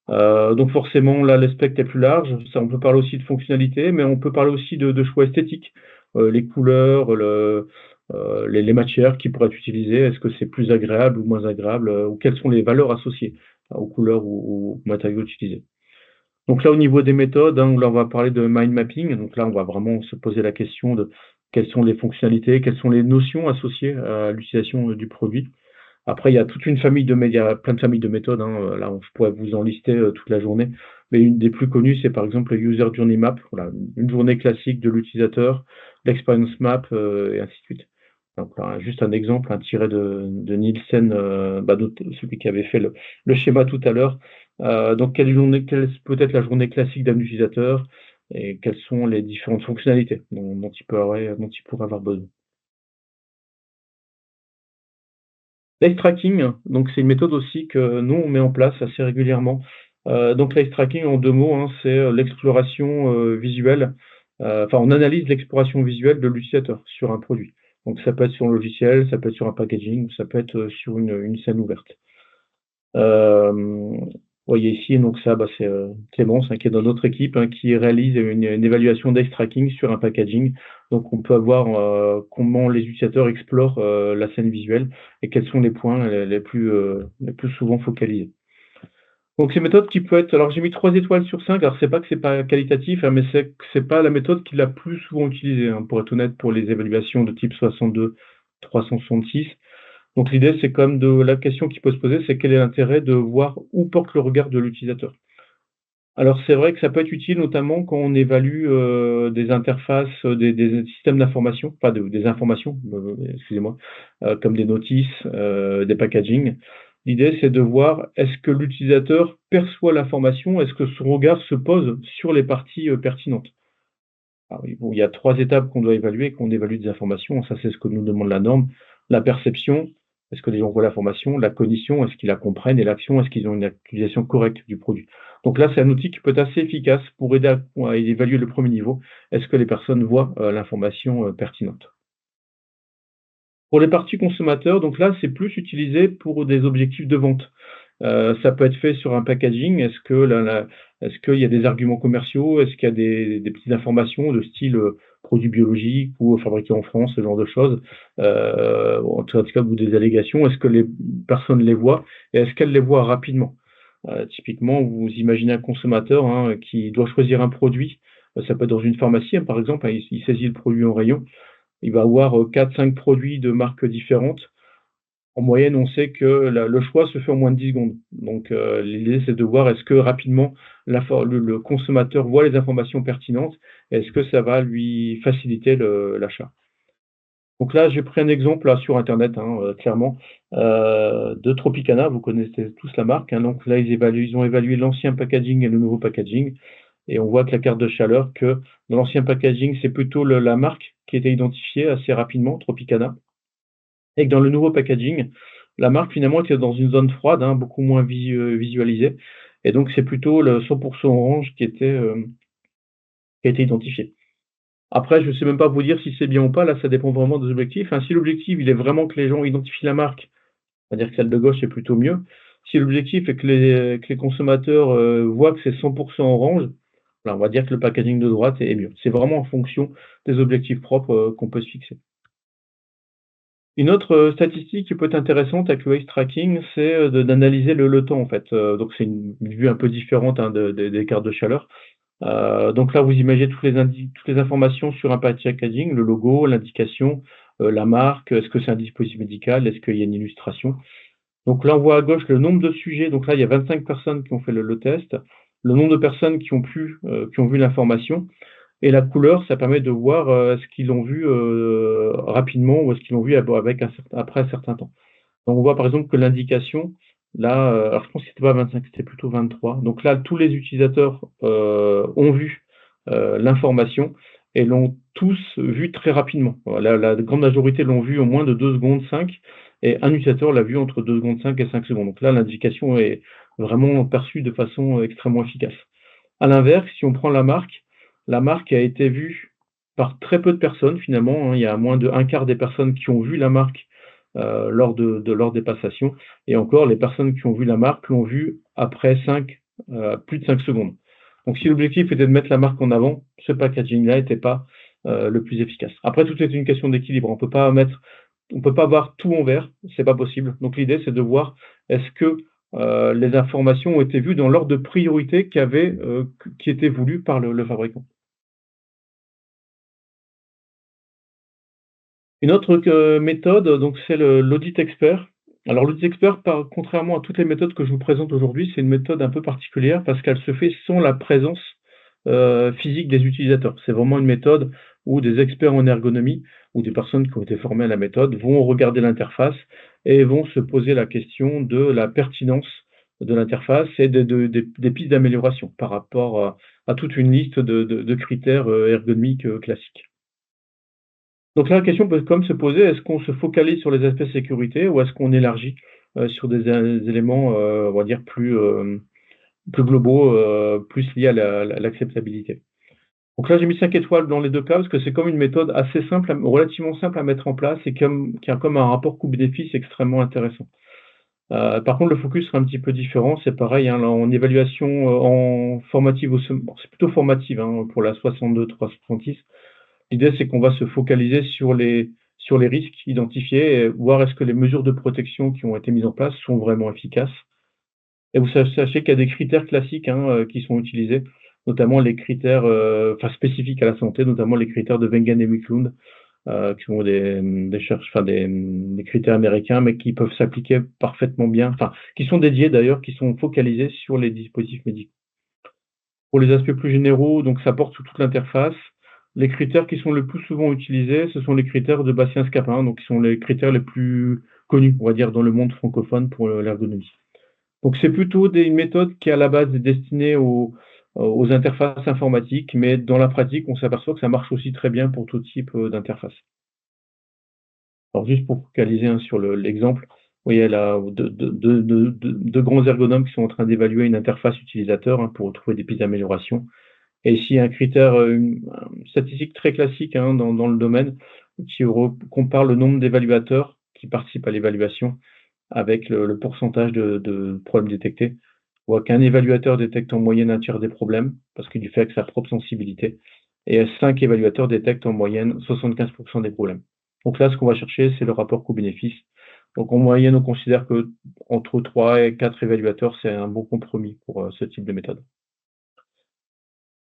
[SPEAKER 1] Donc forcément, là, l'aspect est plus large. Ça, on peut parler aussi de fonctionnalité, mais on peut parler aussi de choix esthétiques. Les couleurs, les matières qui pourraient être utilisées. Est-ce que c'est plus agréable ou moins agréable, ou quelles sont les valeurs associées aux couleurs ou aux matériaux utilisés. Donc là, au niveau des méthodes, hein, là, on va parler de mind mapping. Donc là, on va vraiment se poser la question de quelles sont les fonctionnalités, quelles sont les notions associées à l'utilisation du produit. Après, il y a toute une famille il y a plein de familles de méthodes, hein. Là, je pourrais vous en lister toute la journée. Mais une des plus connues, c'est par exemple le User Journey Map. Voilà, une journée classique de l'utilisateur, l'Experience Map, et ainsi de suite. Donc là, juste un exemple, un tiré de Nielsen, celui qui avait fait le schéma tout à l'heure. Donc quelle peut être la journée classique d'un utilisateur et quelles sont les différentes fonctionnalités dont il pourrait avoir besoin. L'eye tracking, donc c'est une méthode aussi que nous, on met en place assez régulièrement. Donc l'eye tracking en 2 mots, hein, c'est, l'exploration, visuelle, enfin on analyse l'exploration visuelle de l'utilisateur sur un produit. Donc ça peut être sur un logiciel, ça peut être sur un packaging ou ça peut être, sur une scène ouverte. Vous voyez ici donc ça, bah, c'est, Clémence, hein, qui est dans notre équipe, hein, qui réalise une évaluation d'eye tracking sur un packaging. Donc on peut avoir, comment les utilisateurs explorent, la scène visuelle et quels sont les points, les plus souvent focalisés. Donc c'est une méthode qui peut être alors j'ai mis 3 étoiles sur 5. Alors c'est pas que c'est pas qualitatif, hein, mais c'est que c'est pas la méthode qui est la plus souvent utilisée, hein, pour être honnête, pour les évaluations de type 62, 366. Donc l'idée, c'est comme de la question qui peut se poser, c'est quel est l'intérêt de voir où porte le regard de l'utilisateur? Alors c'est vrai que ça peut être utile, notamment quand on évalue, des interfaces, des systèmes d'information, pas des informations, excusez-moi, comme des notices, des packaging. L'idée, c'est de voir est-ce que l'utilisateur perçoit l'information? Est-ce que son regard se pose sur les parties, pertinentes? Ah oui, bon, il y a 3 étapes qu'on doit évaluer quand on évalue des informations. Ça, c'est ce que nous demande la norme. La perception, est-ce que les gens voient l'information? La cognition, est-ce qu'ils la comprennent? Et l'action, est-ce qu'ils ont une utilisation correcte du produit? Donc là, c'est un outil qui peut être assez efficace pour aider à évaluer le premier niveau. Est-ce que les personnes voient, l'information, pertinente? Pour les parties consommateurs, donc là, c'est plus utilisé pour des objectifs de vente. Ça peut être fait sur un packaging. Est-ce qu'il y a des arguments commerciaux? Est-ce qu'il y a des petites informations de style, produit biologique ou fabriqué en France, ce genre de choses? En tout cas, ou des allégations, est-ce que les personnes les voient et est-ce qu'elles les voient rapidement? Typiquement, vous imaginez un consommateur, hein, qui doit choisir un produit, ça peut être dans une pharmacie, hein, par exemple, hein, il saisit le produit en rayon, il va avoir, 4-5 produits de marques différentes. En moyenne, on sait que le choix se fait en moins de 10 secondes. Donc, l'idée, c'est de voir est-ce que rapidement le consommateur voit les informations pertinentes? Est-ce que ça va lui faciliter l'achat? Donc là, j'ai pris un exemple là sur internet, hein, clairement, de Tropicana. Vous connaissez tous la marque, hein. Donc là, ils ont évalué l'ancien packaging et le nouveau packaging et on voit que la carte de chaleur que dans l'ancien packaging, c'est plutôt la marque qui était identifiée assez rapidement, Tropicana. Et que dans le nouveau packaging, la marque finalement était dans une zone froide, hein, beaucoup moins visualisée et donc c'est plutôt le 100 orange qui a été identifié. Après, je ne sais même pas vous dire si c'est bien ou pas, là ça dépend vraiment des objectifs, hein. Si l'objectif, il est vraiment que les gens identifient la marque, c'est-à-dire que celle de gauche, c'est plutôt mieux. Si l'objectif est que les consommateurs, voient que c'est 100 orange, là, on va dire que le packaging de droite est mieux. C'est vraiment en fonction des objectifs propres, qu'on peut se fixer. Une autre, statistique qui peut être intéressante avec le waste tracking, c'est, d'analyser le temps en fait, donc c'est une vue un peu différente, hein, des cartes de chaleur. Donc là, vous imaginez toutes les informations sur un packaging, le logo, l'indication, la marque, est-ce que c'est un dispositif médical, est-ce qu'il y a une illustration? Donc là, on voit à gauche le nombre de sujets, donc là, il y a 25 personnes qui ont fait le test, le nombre de personnes qui ont vu l'information et la couleur, ça permet de voir, est-ce qu'ils l'ont vu, rapidement ou est-ce qu'ils l'ont vu après un certain temps. Donc on voit par exemple que l'indication, là, alors je pense que c'était pas 25, c'était plutôt 23. Donc là, tous les utilisateurs, ont vu, l'information et l'ont tous vu très rapidement. Voilà, la grande majorité l'ont vu en moins de 2 secondes 5 et un utilisateur l'a vu entre 2 secondes 5 et 5 secondes. Donc là, l'indication est vraiment perçue de façon extrêmement efficace. À l'inverse, si on prend la marque a été vue par très peu de personnes finalement, hein. Il y a moins de 1/4 des personnes qui ont vu la marque, lors des passations et encore les personnes qui ont vu la marque l'ont vue après plus de 5 secondes. Donc si l'objectif était de mettre la marque en avant, ce packaging-là était pas, le plus efficace. Après tout est une question d'équilibre. On peut pas avoir tout en vert, c'est pas possible. Donc l'idée, c'est de voir est-ce que, les informations ont été vues dans l'ordre de priorité qui était voulu par le fabricant. Une autre méthode, donc c'est l'audit expert. Alors l'audit expert, contrairement à toutes les méthodes que je vous présente aujourd'hui, c'est une méthode un peu particulière parce qu'elle se fait sans la présence, physique des utilisateurs. C'est vraiment une méthode où des experts en ergonomie ou des personnes qui ont été formées à la méthode vont regarder l'interface et vont se poser la question de la pertinence, de l'interface et des pistes d'amélioration par rapport à toute une liste de critères, ergonomiques, classiques. Donc là, la question peut comme se poser, est-ce qu'on se focalise sur les aspects sécurité ou est-ce qu'on élargit, sur des éléments, on va dire plus globaux, plus liés à l'acceptabilité? Donc là, j'ai mis 5 étoiles dans les 2 cas parce que c'est comme une méthode assez simple relativement simple à mettre en place et qui a comme un rapport coût-bénéfice extrêmement intéressant. Par contre, le focus sera un petit peu différent. C'est pareil, hein, là, en évaluation, en formative bon, c'est plutôt formative, hein, pour la 62-366. L'idée, c'est qu'on va se focaliser sur les risques identifiés et voir est-ce que les mesures de protection qui ont été mises en place sont vraiment efficaces. Et vous sachez qu'il y a des critères classiques, hein, qui sont utilisés, notamment les critères, enfin spécifiques à la santé, notamment les critères de Wengen et Wiklund, qui sont des critères américains, mais qui peuvent s'appliquer parfaitement bien, enfin, qui sont dédiés d'ailleurs, qui sont focalisés sur les dispositifs médicaux. Pour les aspects plus généraux, donc ça porte sur toute l'interface. Les critères qui sont le plus souvent utilisés, ce sont les critères de Bastien-Scapin, donc qui sont les critères les plus connus, on va dire, dans le monde francophone pour l'ergonomie. Donc c'est plutôt une méthode qui à la base est destinée aux interfaces informatiques, mais dans la pratique, on s'aperçoit que ça marche aussi très bien pour tout type d'interface. Alors juste pour focaliser, hein, sur l'exemple, vous voyez là deux grands ergonomes qui sont en train d'évaluer une interface utilisateur, hein, pour trouver des pistes d'amélioration. Et ici un critère, une statistique très classique, hein, dans le domaine, qui compare le nombre d'évaluateurs qui participent à l'évaluation avec le pourcentage de problèmes détectés. On voit qu'un évaluateur détecte en moyenne un tiers des problèmes, parce qu'il fait avec sa propre sensibilité, et 5 évaluateurs détectent en moyenne 75% des problèmes. Donc là, ce qu'on va chercher, c'est le rapport coût-bénéfice. Donc en moyenne, on considère que entre 3 et 4 évaluateurs, c'est un bon compromis pour ce type de méthode.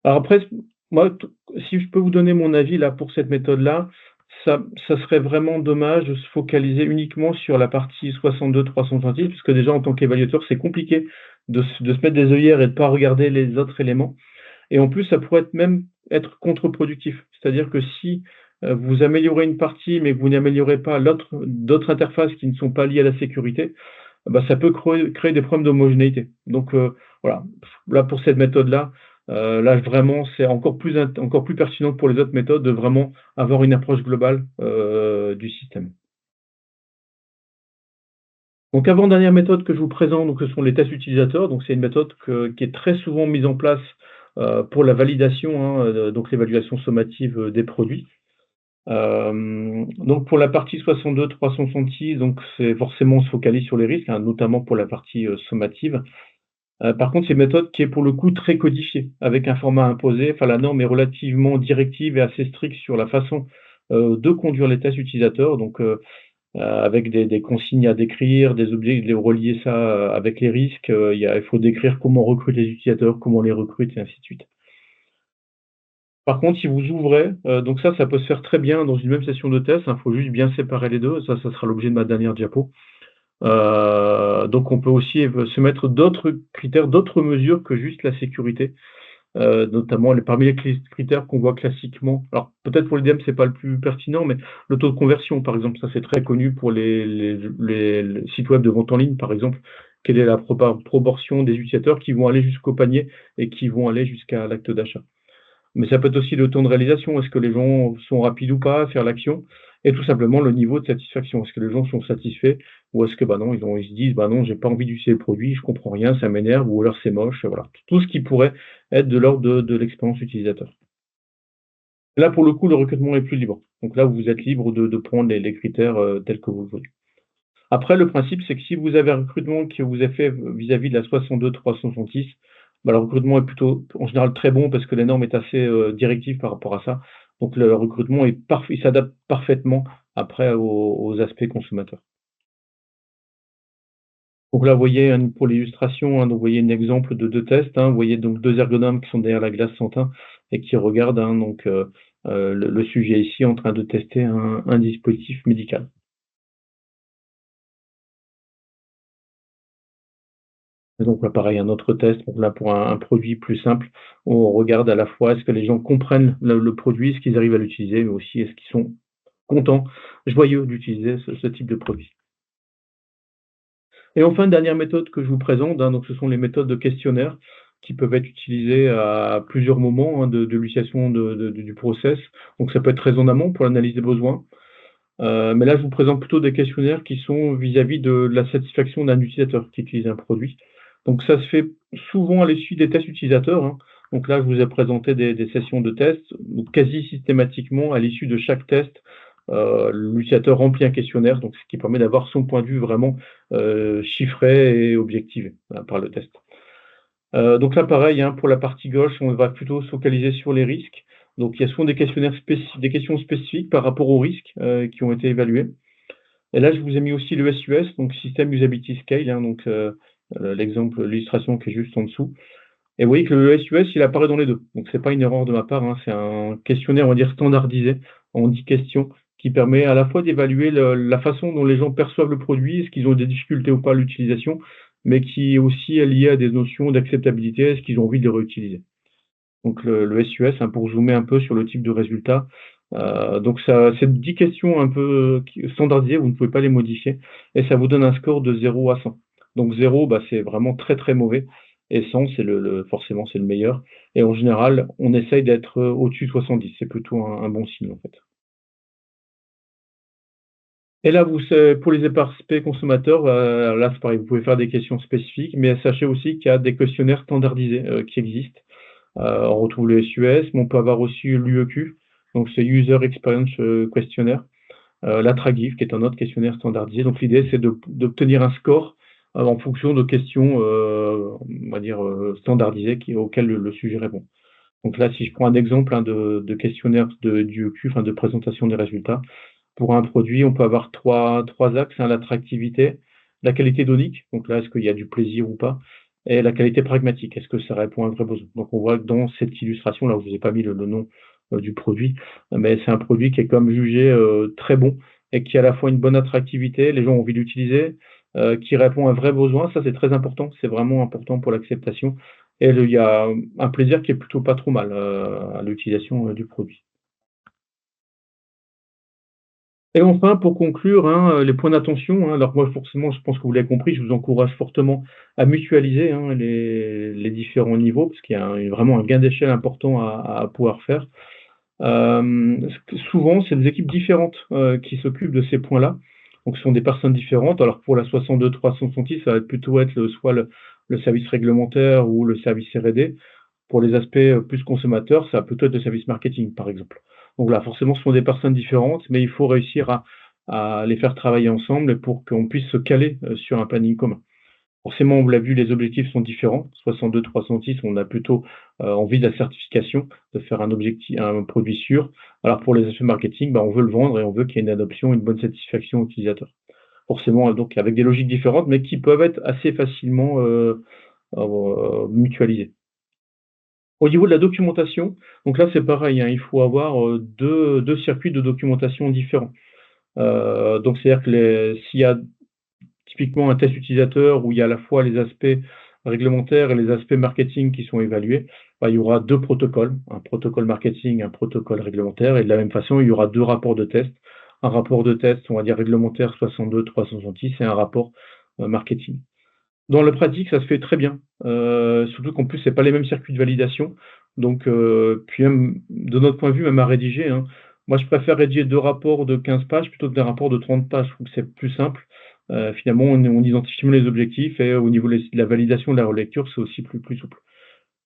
[SPEAKER 1] Alors après, moi, si je peux vous donner mon avis là pour cette méthode-là, ça serait vraiment dommage de se focaliser uniquement sur la partie 62-366, puisque déjà en tant qu'évaluateur, c'est compliqué de se mettre des œillères et de ne pas regarder les autres éléments. Et en plus, ça pourrait même être contre-productif. C'est-à-dire que si vous améliorez une partie, mais que vous n'améliorez pas d'autres interfaces qui ne sont pas liées à la sécurité, bah, ça peut créer des problèmes d'homogénéité. Donc voilà, là pour cette méthode-là, là vraiment c'est encore plus pertinent que pour les autres méthodes de vraiment avoir une approche globale du système. Donc avant-dernière méthode que je vous présente, donc ce sont les tests utilisateurs. Donc c'est une méthode qui est très souvent mise en place pour la validation, hein, donc l'évaluation sommative des produits. Donc pour la partie 62-366, donc c'est forcément on se focalise sur les risques, hein, notamment pour la partie sommative. Par contre, c'est une méthode qui est pour le coup très codifiée, avec un format imposé. Enfin, la norme est relativement directive et assez stricte sur la façon de conduire les tests utilisateurs. Donc, avec des consignes à décrire, des objets, de relier ça avec les risques. Il faut décrire comment on recrute les utilisateurs, comment on les recrute, et ainsi de suite. Par contre, si vous ouvrez, donc ça peut se faire très bien dans une même session de test. Il faut juste bien séparer les deux. Ça sera l'objet de ma dernière diapo. Donc on peut aussi se mettre d'autres critères, d'autres mesures que juste la sécurité, notamment parmi les critères qu'on voit classiquement. Alors peut-être pour les DM, c'est pas le plus pertinent, mais le taux de conversion, par exemple, ça c'est très connu pour les sites web de vente en ligne, par exemple. Quelle est la proportion des utilisateurs qui vont aller jusqu'au panier et qui vont aller jusqu'à l'acte d'achat? Mais ça peut être aussi le temps de réalisation. Est-ce que les gens sont rapides ou pas à faire l'action? Et tout simplement le niveau de satisfaction. Est-ce que les gens sont satisfaits? Ou est-ce que bah non, ils se disent bah non, j'ai pas envie d'utiliser le produit, je comprends rien, ça m'énerve, ou alors c'est moche, voilà. Tout ce qui pourrait être de l'ordre de l'expérience utilisateur. Là, pour le coup, le recrutement est plus libre. Donc là, vous êtes libre de prendre les critères tels que vous le voulez. Après, le principe, c'est que si vous avez un recrutement qui vous est fait vis-à-vis de la 62-366, bah, le recrutement est plutôt, en général, très bon parce que la norme est assez directive par rapport à ça. Donc le recrutement est parfait, il s'adapte parfaitement après aux aspects consommateurs. Donc là, vous voyez pour l'illustration, hein, donc vous voyez un exemple de deux tests. Hein, vous voyez donc deux ergonomes qui sont derrière la glace Santin et qui regardent, hein, donc le sujet ici en train de tester un dispositif médical. Et donc là, pareil, un autre test, donc là pour un produit plus simple, on regarde à la fois est-ce que les gens comprennent le produit, est-ce qu'ils arrivent à l'utiliser, mais aussi est-ce qu'ils sont contents, joyeux d'utiliser ce type de produit. Et enfin, dernière méthode que je vous présente, donc ce sont les méthodes de questionnaire qui peuvent être utilisées à plusieurs moments, de l'utilisation du process. Donc ça peut être très en amont pour l'analyse des besoins. Mais là, je vous présente plutôt des questionnaires qui sont vis-à-vis de la satisfaction d'un utilisateur qui utilise un produit. Donc ça se fait souvent à l'issue des tests utilisateurs, hein. Donc là, je vous ai présenté des sessions de tests. Donc quasi systématiquement, à l'issue de chaque test, l'utilisateur remplit un questionnaire, donc ce qui permet d'avoir son point de vue vraiment, chiffré et objectivé, par le test. Donc là, pareil, hein, pour la partie gauche, on va plutôt se focaliser sur les risques. Donc il y a souvent des questionnaires des questions spécifiques par rapport aux risques, qui ont été évalués. Et là, je vous ai mis aussi le SUS, donc System Usability Scale, hein, donc l'exemple, l'illustration qui est juste en dessous. Et vous voyez que le SUS, il apparaît dans les 2. Donc c'est pas une erreur de ma part, hein, c'est un questionnaire, on va dire, standardisé en 10 questions qui permet à la fois d'évaluer la façon dont les gens perçoivent le produit, est-ce qu'ils ont des difficultés ou pas à l'utilisation, mais qui aussi est lié à des notions d'acceptabilité, est-ce qu'ils ont envie de les réutiliser. Donc le SUS, hein, pour zoomer un peu sur le type de résultat. Donc ça, c'est 10 questions un peu standardisées, vous ne pouvez pas les modifier, et ça vous donne un score de 0 à 100. Donc 0, bah, c'est vraiment très très mauvais, et 100, c'est forcément c'est le meilleur. Et en général, on essaye d'être au-dessus de 70, c'est plutôt un bon signe en fait. Et là, pour les aspects consommateurs, là c'est pareil, vous pouvez faire des questions spécifiques, mais sachez aussi qu'il y a des questionnaires standardisés qui existent. On retrouve le SUS, mais on peut avoir aussi l'UEQ, donc c'est User Experience Questionnaire, l'Attractive, qui est un autre questionnaire standardisé. Donc l'idée, c'est d'obtenir un score en fonction de questions, on va dire, standardisées auxquelles le sujet répond. Donc là, si je prends un exemple, hein, de questionnaire d'UEQ, enfin de présentation des résultats, pour un produit, on peut avoir trois axes, hein, l'attractivité, la qualité donique, donc là, est-ce qu'il y a du plaisir ou pas? Et la qualité pragmatique, est-ce que ça répond à un vrai besoin? Donc on voit que dans cette illustration, là, je vous ai pas mis le nom du produit, mais c'est un produit qui est quand même jugé très bon et qui a à la fois une bonne attractivité, les gens ont envie d'utiliser, qui répond à un vrai besoin, ça c'est très important, c'est vraiment important pour l'acceptation. Et il y a un plaisir qui est plutôt pas trop mal à l'utilisation du produit. Et enfin, pour conclure, hein, les points d'attention, hein, alors moi forcément, je pense que vous l'avez compris, je vous encourage fortement à mutualiser, hein, les différents niveaux, parce qu'il y a vraiment un gain d'échelle important à pouvoir faire. Souvent, c'est des équipes différentes qui s'occupent de ces points-là. Donc, ce sont des personnes différentes. Alors, pour la 62 366, ça va plutôt être soit le service réglementaire ou le service R&D. Pour les aspects plus consommateurs, ça va plutôt être le service marketing, par exemple. Donc là, forcément, ce sont des personnes différentes, mais il faut réussir à les faire travailler ensemble pour qu'on puisse se caler sur un planning commun. Forcément, on l'a vu, les objectifs sont différents. 62 306, on a plutôt envie de la certification, de faire un produit sûr. Alors pour les aspects marketing, bah, on veut le vendre et on veut qu'il y ait une adoption, une bonne satisfaction utilisateur. Forcément, donc avec des logiques différentes, mais qui peuvent être assez facilement mutualisées. Au niveau de la documentation, donc là c'est pareil, hein, il faut avoir deux circuits de documentation différents. Donc c'est-à-dire que s'il y a typiquement un test utilisateur où il y a à la fois les aspects réglementaires et les aspects marketing qui sont évalués, bah, il y aura 2 protocoles, un protocole marketing, un protocole réglementaire, et de la même façon, il y aura 2 rapports de test. Un rapport de test, on va dire réglementaire 62 366 et un rapport marketing. Dans la pratique, ça se fait très bien, surtout qu'en plus, c'est pas les mêmes circuits de validation. Donc, puis même de notre point de vue, même à rédiger, hein, moi je préfère rédiger 2 rapports de 15 pages plutôt que des rapports de 30 pages. Je trouve que c'est plus simple. Finalement, on identifie mieux les objectifs et au niveau de la validation de la relecture, c'est aussi plus souple.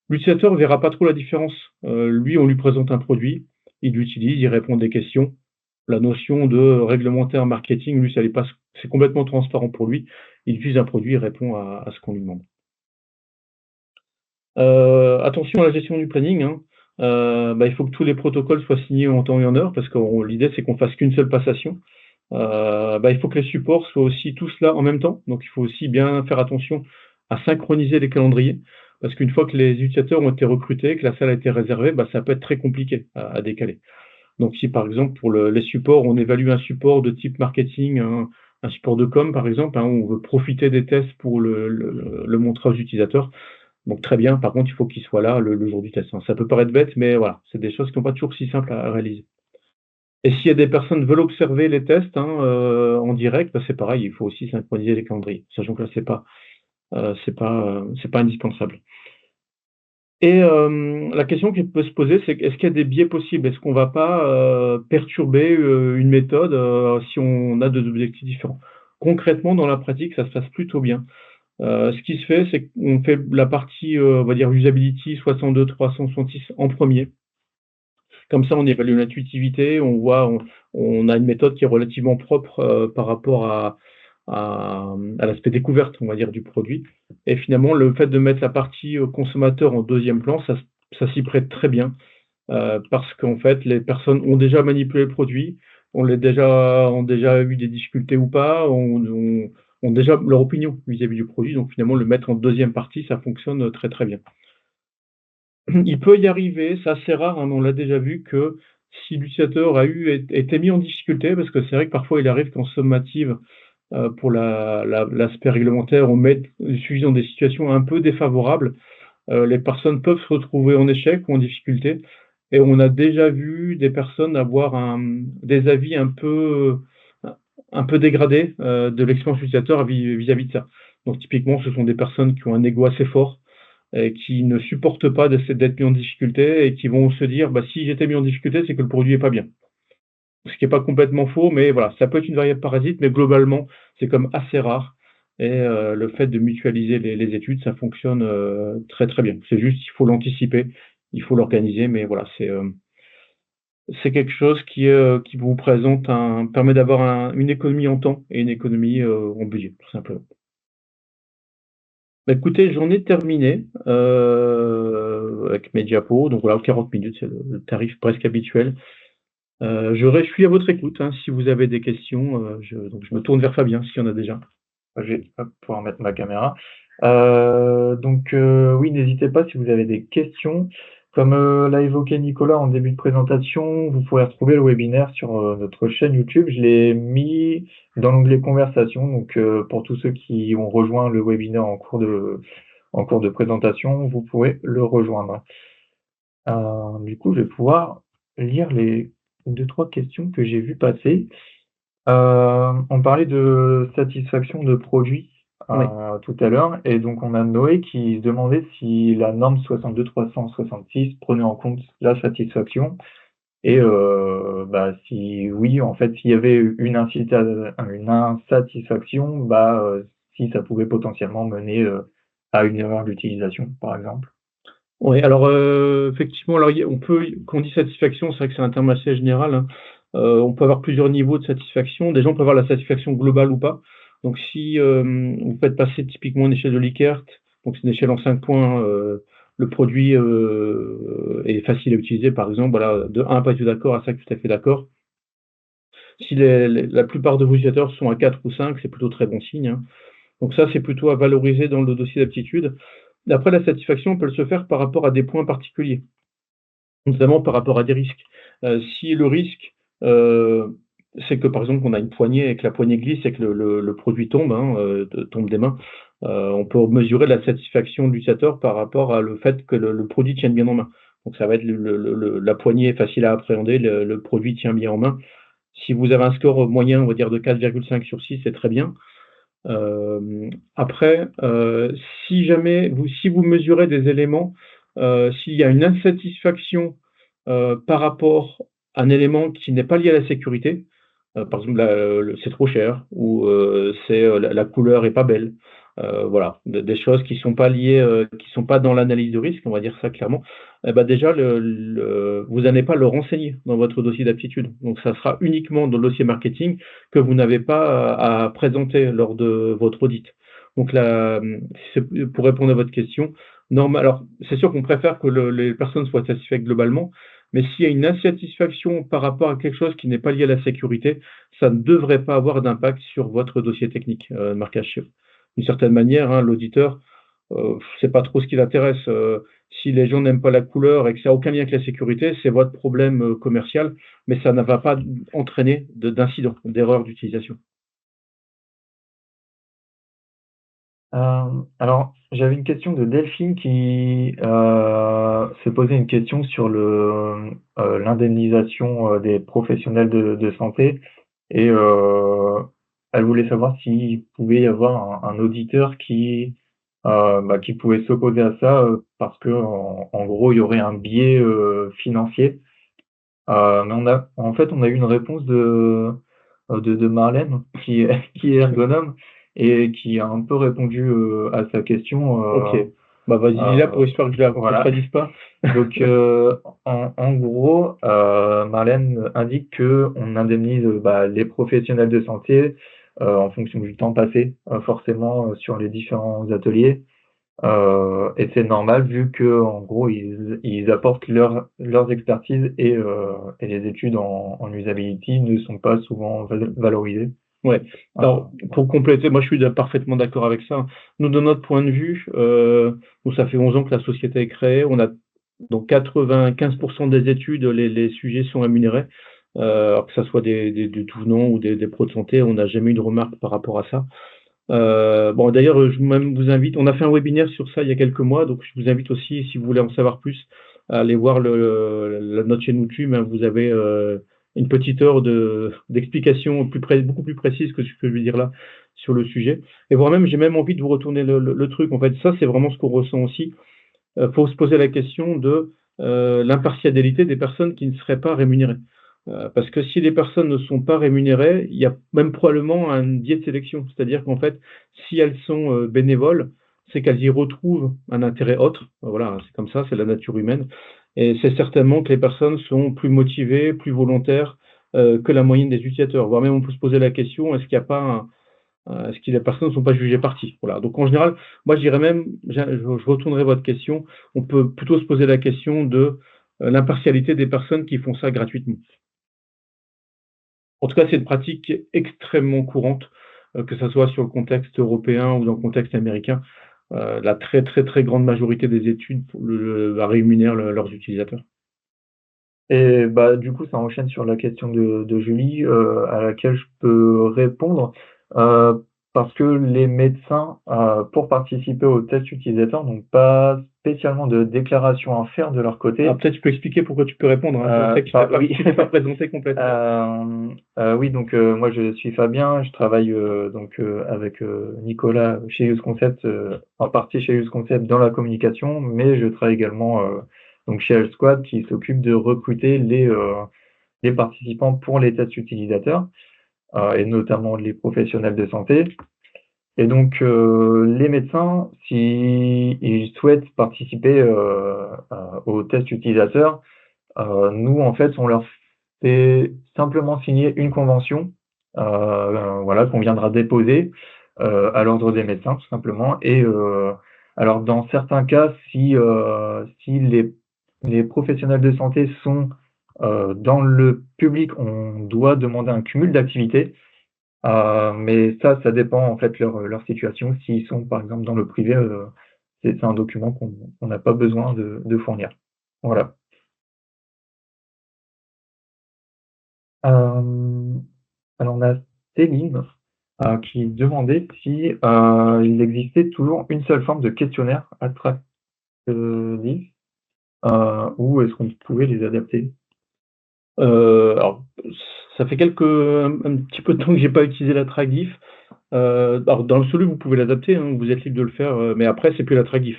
[SPEAKER 1] L'utilisateur ne verra pas trop la différence. Lui, on lui présente un produit, il l'utilise, il répond à des questions. La notion de réglementaire marketing, lui, ça n'est pas c'est complètement transparent pour lui. Il utilise un produit, il répond à ce qu'on lui demande. Attention à la gestion du planning, hein. Bah, il faut que tous les protocoles soient signés en temps et en heure parce que l'idée, c'est qu'on fasse qu'une seule passation. Bah, il faut que les supports soient aussi tous là en même temps, donc il faut aussi bien faire attention à synchroniser les calendriers, parce qu'une fois que les utilisateurs ont été recrutés, que la salle a été réservée, bah, ça peut être très compliqué à décaler. Donc si par exemple pour les supports, on évalue un support de type marketing, un support de com par exemple, hein, où on veut profiter des tests pour le montrer aux utilisateurs, donc très bien, par contre il faut qu'il soit là le jour du test, hein. Ça peut paraître bête, mais voilà, c'est des choses qui sont pas toujours si simples à réaliser. Et s'il y a des personnes qui veulent observer les tests hein, en direct, bah, c'est pareil, il faut aussi synchroniser les calendriers, sachant que là, c'est pas indispensable. Et la question qui peut se poser, c'est est-ce qu'il y a des biais possibles? Est-ce qu'on va pas perturber une méthode si on a deux objectifs différents? Concrètement, dans la pratique, ça se passe plutôt bien. Ce qui se fait, c'est qu'on fait la partie, on va dire usability 62, 366 en premier. Comme ça, on évalue l'intuitivité, on voit, on a une méthode qui est relativement propre par rapport à l'aspect découverte, on va dire, du produit. Et finalement, le fait de mettre la partie consommateur en deuxième plan, ça s'y prête très bien parce qu'en fait, les personnes ont déjà manipulé le produit, ont déjà eu des difficultés ou pas, ont déjà leur opinion vis-à-vis du produit. Donc finalement, le mettre en deuxième partie, ça fonctionne très très bien. Il peut y arriver, c'est assez rare, hein, mais on l'a déjà vu, que si l'utilisateur été mis en difficulté, parce que c'est vrai que parfois il arrive qu'en sommative, pour l'aspect réglementaire, on met le suivi dans des situations un peu défavorables. Les personnes peuvent se retrouver en échec ou en difficulté. Et on a déjà vu des personnes avoir des avis un peu dégradés de l'expérience utilisateur vis-à-vis de ça. Donc typiquement, ce sont des personnes qui ont un ego assez fort et qui ne supportent pas d'être mis en difficulté et qui vont se dire bah, si j'étais mis en difficulté, c'est que le produit est pas bien. Ce qui n'est pas complètement faux, mais voilà, ça peut être une variable parasite, mais globalement, c'est comme assez rare. Et le fait de mutualiser les études, ça fonctionne très très bien. C'est juste, il faut l'anticiper, il faut l'organiser, mais voilà, c'est quelque chose qui vous permet d'avoir une économie en temps et une économie en budget, tout simplement. Bah, écoutez, j'en ai terminé avec mes diapos. Donc voilà, 40 minutes, c'est le tarif presque habituel. Je suis à votre écoute, hein, si vous avez des questions. Donc je me tourne vers Fabien, s'il y en a déjà. Je vais pouvoir mettre ma caméra. Oui, n'hésitez pas si vous avez des questions. Comme l'a évoqué Nicolas en début de présentation, vous pourrez retrouver le webinaire sur notre chaîne YouTube. Je l'ai mis dans l'onglet conversation. Donc, pour tous ceux qui ont rejoint le webinaire en cours de présentation, vous pouvez le rejoindre. Du coup, je vais pouvoir lire les deux, trois questions que j'ai vues passer. On parlait de satisfaction de produit Oui.
[SPEAKER 2] tout à l'heure, et donc on a Noé qui se demandait si la norme 62366 prenait en compte la satisfaction, et si oui, en fait, s'il y avait une insatisfaction, si ça pouvait potentiellement mener à une erreur d'utilisation, par exemple.
[SPEAKER 1] Oui, alors effectivement, alors, quand on dit satisfaction, c'est vrai que c'est un terme assez général, hein. On peut avoir plusieurs niveaux de satisfaction. Déjà, on peut avoir la satisfaction globale ou pas. Donc, si vous faites passer typiquement une échelle de Likert, donc c'est une échelle en 5 points, le produit est facile à utiliser, par exemple, voilà, de 1 pas du tout d'accord à 5 tout à fait d'accord. Si la plupart de vos utilisateurs sont à 4 ou 5, c'est plutôt très bon signe, hein. Donc ça, c'est plutôt à valoriser dans le dossier d'aptitude. Après, la satisfaction peut se faire par rapport à des points particuliers, notamment par rapport à des risques. Si le risque, c'est que par exemple, on a une poignée et que la poignée glisse et que le produit tombe, hein, tombe des mains, on peut mesurer la satisfaction de l'utilisateur par rapport à le fait que le produit tienne bien en main. Donc ça va être la poignée est facile à appréhender, le produit tient bien en main. Si vous avez un score moyen, on va dire de 4,5 sur 6, c'est très bien. Après, si vous mesurez des éléments, s'il y a une insatisfaction par rapport à un élément qui n'est pas lié à la sécurité, par exemple, c'est trop cher ou la couleur est pas belle. Voilà, des choses qui sont pas liées, qui sont pas dans l'analyse de risque, on va dire ça clairement. Déjà, vous n'allez pas le renseigner dans votre dossier d'aptitude. Donc, ça sera uniquement dans le dossier marketing que vous n'avez pas à présenter lors de votre audit. Donc là, pour répondre à votre question, alors c'est sûr qu'on préfère que les personnes soient satisfaites globalement, mais s'il y a une insatisfaction par rapport à quelque chose qui n'est pas lié à la sécurité, ça ne devrait pas avoir d'impact sur votre dossier technique, marquage. D'une certaine manière, hein, l'auditeur, c'est pas trop ce qui l'intéresse. Si les gens n'aiment pas la couleur et que ça n'a aucun lien avec la sécurité, c'est votre problème commercial, mais ça ne va pas entraîner d'incident, d'erreur d'utilisation.
[SPEAKER 2] Alors, j'avais une question de Delphine qui se posait une question sur l'indemnisation des professionnels de santé et elle voulait savoir s'il pouvait y avoir un auditeur qui pouvait s'opposer à ça parce que en gros il y aurait un biais financier. Mais en fait, on a eu une réponse de Marlène, qui est ergonome, et qui a un peu répondu à sa question.
[SPEAKER 1] Ok. Bah vas-y, dis-la pour histoire que je la
[SPEAKER 2] Voilà.
[SPEAKER 1] contredise pas.
[SPEAKER 2] Donc, en gros, Marlène indique que on indemnise les professionnels de santé en fonction du temps passé, forcément, sur les différents ateliers. Et c'est normal vu que en gros ils apportent leurs expertises et les études en usability ne sont pas souvent valorisées.
[SPEAKER 1] Ouais. Alors, pour compléter, moi je suis parfaitement d'accord avec ça. Nous, de notre point de vue, nous, ça fait 11 ans que la société est créée. On a donc 95% des études, les sujets sont rémunérés. Alors que ce soit du tout venant ou des pros de santé, on n'a jamais eu de remarques par rapport à ça. Bon, d'ailleurs, je même vous invite, on a fait un webinaire sur ça il y a quelques mois, donc je vous invite aussi, si vous voulez en savoir plus, à aller voir notre chaîne YouTube, hein. Vous avez une petite heure d'explication beaucoup plus précise que ce que je vais dire là sur le sujet. Et voire même, j'ai même envie de vous retourner le truc. En fait, ça, c'est vraiment ce qu'on ressent aussi. Faut se poser la question de l'impartialité des personnes qui ne seraient pas rémunérées. Parce que si les personnes ne sont pas rémunérées, il y a même probablement un biais de sélection. C'est-à-dire qu'en fait, si elles sont bénévoles, c'est qu'elles y retrouvent un intérêt autre. Voilà, c'est comme ça, c'est la nature humaine. Et c'est certainement que les personnes sont plus motivées, plus volontaires que la moyenne des utilisateurs. Voire même, on peut se poser la question, est-ce qu'il n'y a pas est-ce que les personnes ne sont pas jugées parties? Voilà. Donc en général, moi je dirais même, je retournerai votre question, on peut plutôt se poser la question de l'impartialité des personnes qui font ça gratuitement. En tout cas, c'est une pratique qui est extrêmement courante, que ça soit sur le contexte européen ou dans le contexte américain. La très très très grande majorité des études rémunèrent leurs utilisateurs.
[SPEAKER 2] Et du coup, ça enchaîne sur la question de Julie, à laquelle je peux répondre, euh, parce que les médecins, pour participer au test utilisateur, n'ont pas spécialement de déclaration à faire de leur côté.
[SPEAKER 1] Ah, peut-être tu peux expliquer pourquoi tu peux répondre, hein. Je sais que
[SPEAKER 2] Oui.
[SPEAKER 1] tu t'es pas présenté complètement.
[SPEAKER 2] Oui, donc moi je suis Fabien, je travaille avec Nicolas chez Use Concept, en partie chez Use Concept dans la communication, mais je travaille également donc chez Health Squad qui s'occupe de recruter les participants pour les tests utilisateurs et notamment les professionnels de santé. Et donc les médecins, s'ils souhaitent participer aux tests utilisateurs, nous en fait on leur fait simplement signer une convention, voilà, qu'on viendra déposer à l'ordre des médecins, tout simplement. Et alors, dans certains cas, si les professionnels de santé sont dans le public, on doit demander un cumul d'activités. Mais ça dépend en fait leur situation. S'ils sont par exemple dans le privé, c'est un document qu'on n'a pas besoin de fournir. Voilà. Euh, Alors, on a Céline qui demandait si il existait toujours une seule forme de questionnaire attractif ou est-ce qu'on pouvait les adapter?
[SPEAKER 1] Alors, ça fait un petit peu de temps que j'ai pas utilisé l'attractif. Alors dans le solu, vous pouvez l'adapter, hein, vous êtes libre de le faire, mais après, c'est plus l'attractif.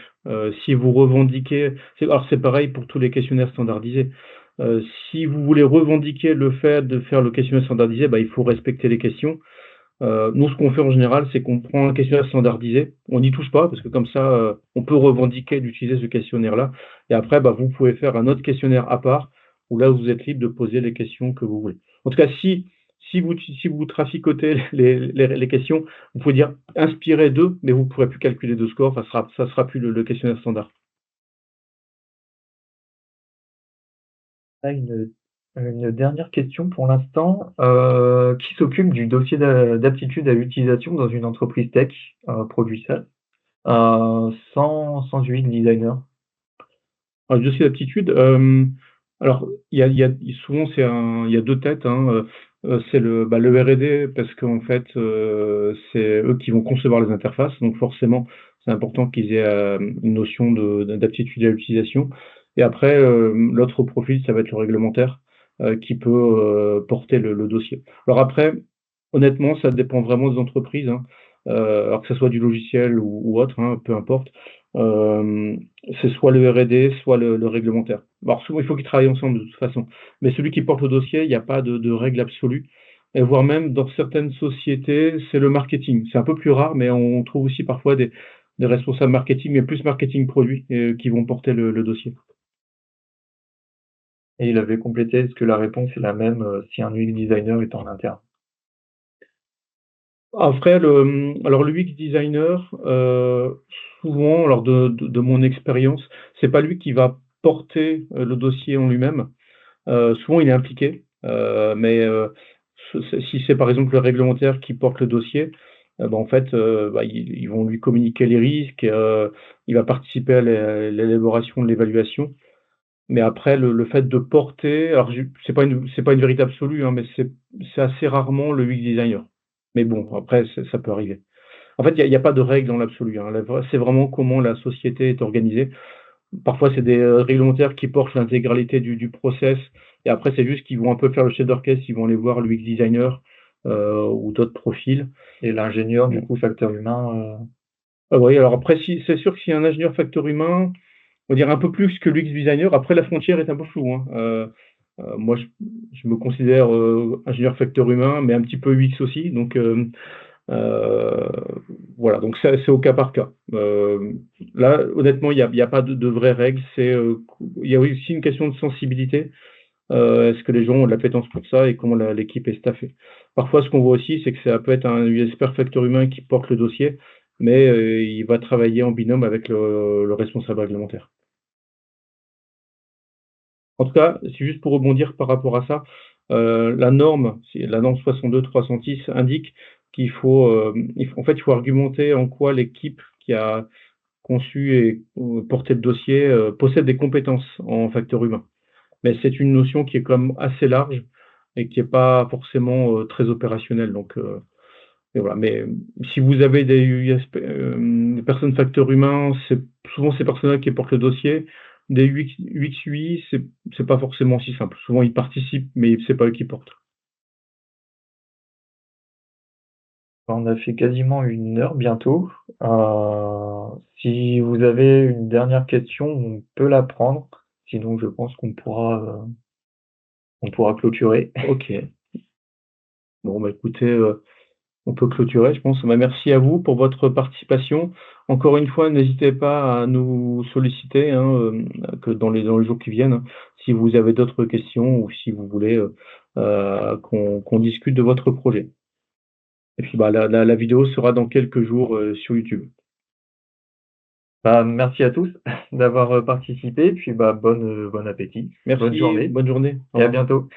[SPEAKER 1] Si vous revendiquez, alors c'est pareil pour tous les questionnaires standardisés. Si vous voulez revendiquer le fait de faire le questionnaire standardisé, bah, il faut respecter les questions. Nous, ce qu'on fait en général, c'est qu'on prend un questionnaire standardisé, on n'y touche pas, parce que comme ça, on peut revendiquer d'utiliser ce questionnaire-là. Et après, bah, vous pouvez faire un autre questionnaire à part, où là, vous êtes libre de poser les questions que vous voulez. En tout cas, si vous traficotez les questions, vous pouvez dire inspirez d'eux, mais vous ne pourrez plus calculer de score, ça sera plus le questionnaire standard.
[SPEAKER 2] Ah, une dernière question pour l'instant. Qui s'occupe du dossier d'aptitude à l'utilisation dans une entreprise tech, produit ça, sans UI designer?
[SPEAKER 1] Alors, le dossier d'aptitude, alors, souvent, il y a deux têtes, hein. C'est le R&D parce qu'en fait, c'est eux qui vont concevoir les interfaces, donc forcément, c'est important qu'ils aient, une notion d'aptitude à l'utilisation et après, l'autre profil, ça va être le réglementaire, qui peut, porter le dossier. Alors après, honnêtement, ça dépend vraiment des entreprises, hein, alors que ça soit du logiciel ou autre, hein, peu importe. Hem, c'est soit le R&D, soit le réglementaire. Alors souvent, il faut qu'ils travaillent ensemble de toute façon. Mais celui qui porte le dossier, il n'y a pas de règle absolue. Et voire même dans certaines sociétés, c'est le marketing. C'est un peu plus rare, mais on trouve aussi parfois des responsables marketing, mais plus marketing produit, qui vont porter le dossier.
[SPEAKER 2] Et il avait complété, est-ce que la réponse est la même si un UX designer est en interne?
[SPEAKER 1] Après, alors le UX designer, souvent, alors de mon expérience, c'est pas lui qui va porter le dossier en lui-même. Souvent, il est impliqué, mais si c'est par exemple le réglementaire qui porte le dossier, bah, en fait, bah, ils vont lui communiquer les risques, il va participer à l'élaboration de l'évaluation. Mais après, le fait de porter, alors c'est pas une vérité absolue, hein, mais c'est assez rarement le UX designer. Mais bon, après, ça peut arriver. En fait, il y a pas de règle dans l'absolu, hein. C'est vraiment comment la société est organisée. Parfois, c'est des réglementaires qui portent l'intégralité du process et après, c'est juste qu'ils vont un peu faire le chef d'orchestre, ils vont aller voir l'UX designer, ou d'autres profils.
[SPEAKER 2] Et l'ingénieur, du
[SPEAKER 1] Bon,
[SPEAKER 2] coup, facteur humain,
[SPEAKER 1] oui, alors après, si c'est sûr que s'il y a un ingénieur facteur humain, on va dire un peu plus que l'UX designer, après la frontière est un peu floue, hein. Moi, je me considère, ingénieur facteur humain, mais un petit peu UX aussi, donc Heu, voilà, donc c'est au cas par cas. Là, honnêtement, il y a pas de vraies règles. Il y a aussi une question de sensibilité. Est-ce que les gens ont de l'appétence pour ça et comment l'équipe est staffée? Parfois, ce qu'on voit aussi, c'est que ça peut être un expert facteur humain qui porte le dossier, mais il va travailler en binôme avec le responsable réglementaire. En tout cas, c'est juste pour rebondir par rapport à ça, la norme 62-306 indique qu'il faut, en fait, il faut argumenter en quoi l'équipe qui a conçu et porté le dossier, possède des compétences en facteur humain. Mais c'est une notion qui est quand même assez large et qui est pas forcément, très opérationnelle donc et voilà. Mais si vous avez des USP, des personnes facteurs humains, c'est souvent ces personnes-là qui portent le dossier. Des UX/UI, c'est pas forcément si simple. Souvent, ils participent, mais c'est pas eux qui portent.
[SPEAKER 2] on a fait quasiment 1 heure bientôt. Si vous avez une dernière question, on peut la prendre. Sinon, je pense on pourra clôturer.
[SPEAKER 1] OK. Bon, bah, écoutez, on peut clôturer, je pense. Bah, merci à vous pour votre participation. Encore une fois, n'hésitez pas à nous solliciter, hein, que dans les jours qui viennent, hein, si vous avez d'autres questions ou si vous voulez, qu'on discute de votre projet. Et puis, bah, la vidéo sera dans quelques jours, sur YouTube.
[SPEAKER 2] Bah, merci à tous d'avoir participé, puis bah, bon appétit, bonne
[SPEAKER 1] Merci,
[SPEAKER 2] journée
[SPEAKER 1] bonne journée. Au
[SPEAKER 2] et à
[SPEAKER 1] revoir.
[SPEAKER 2] bientôt.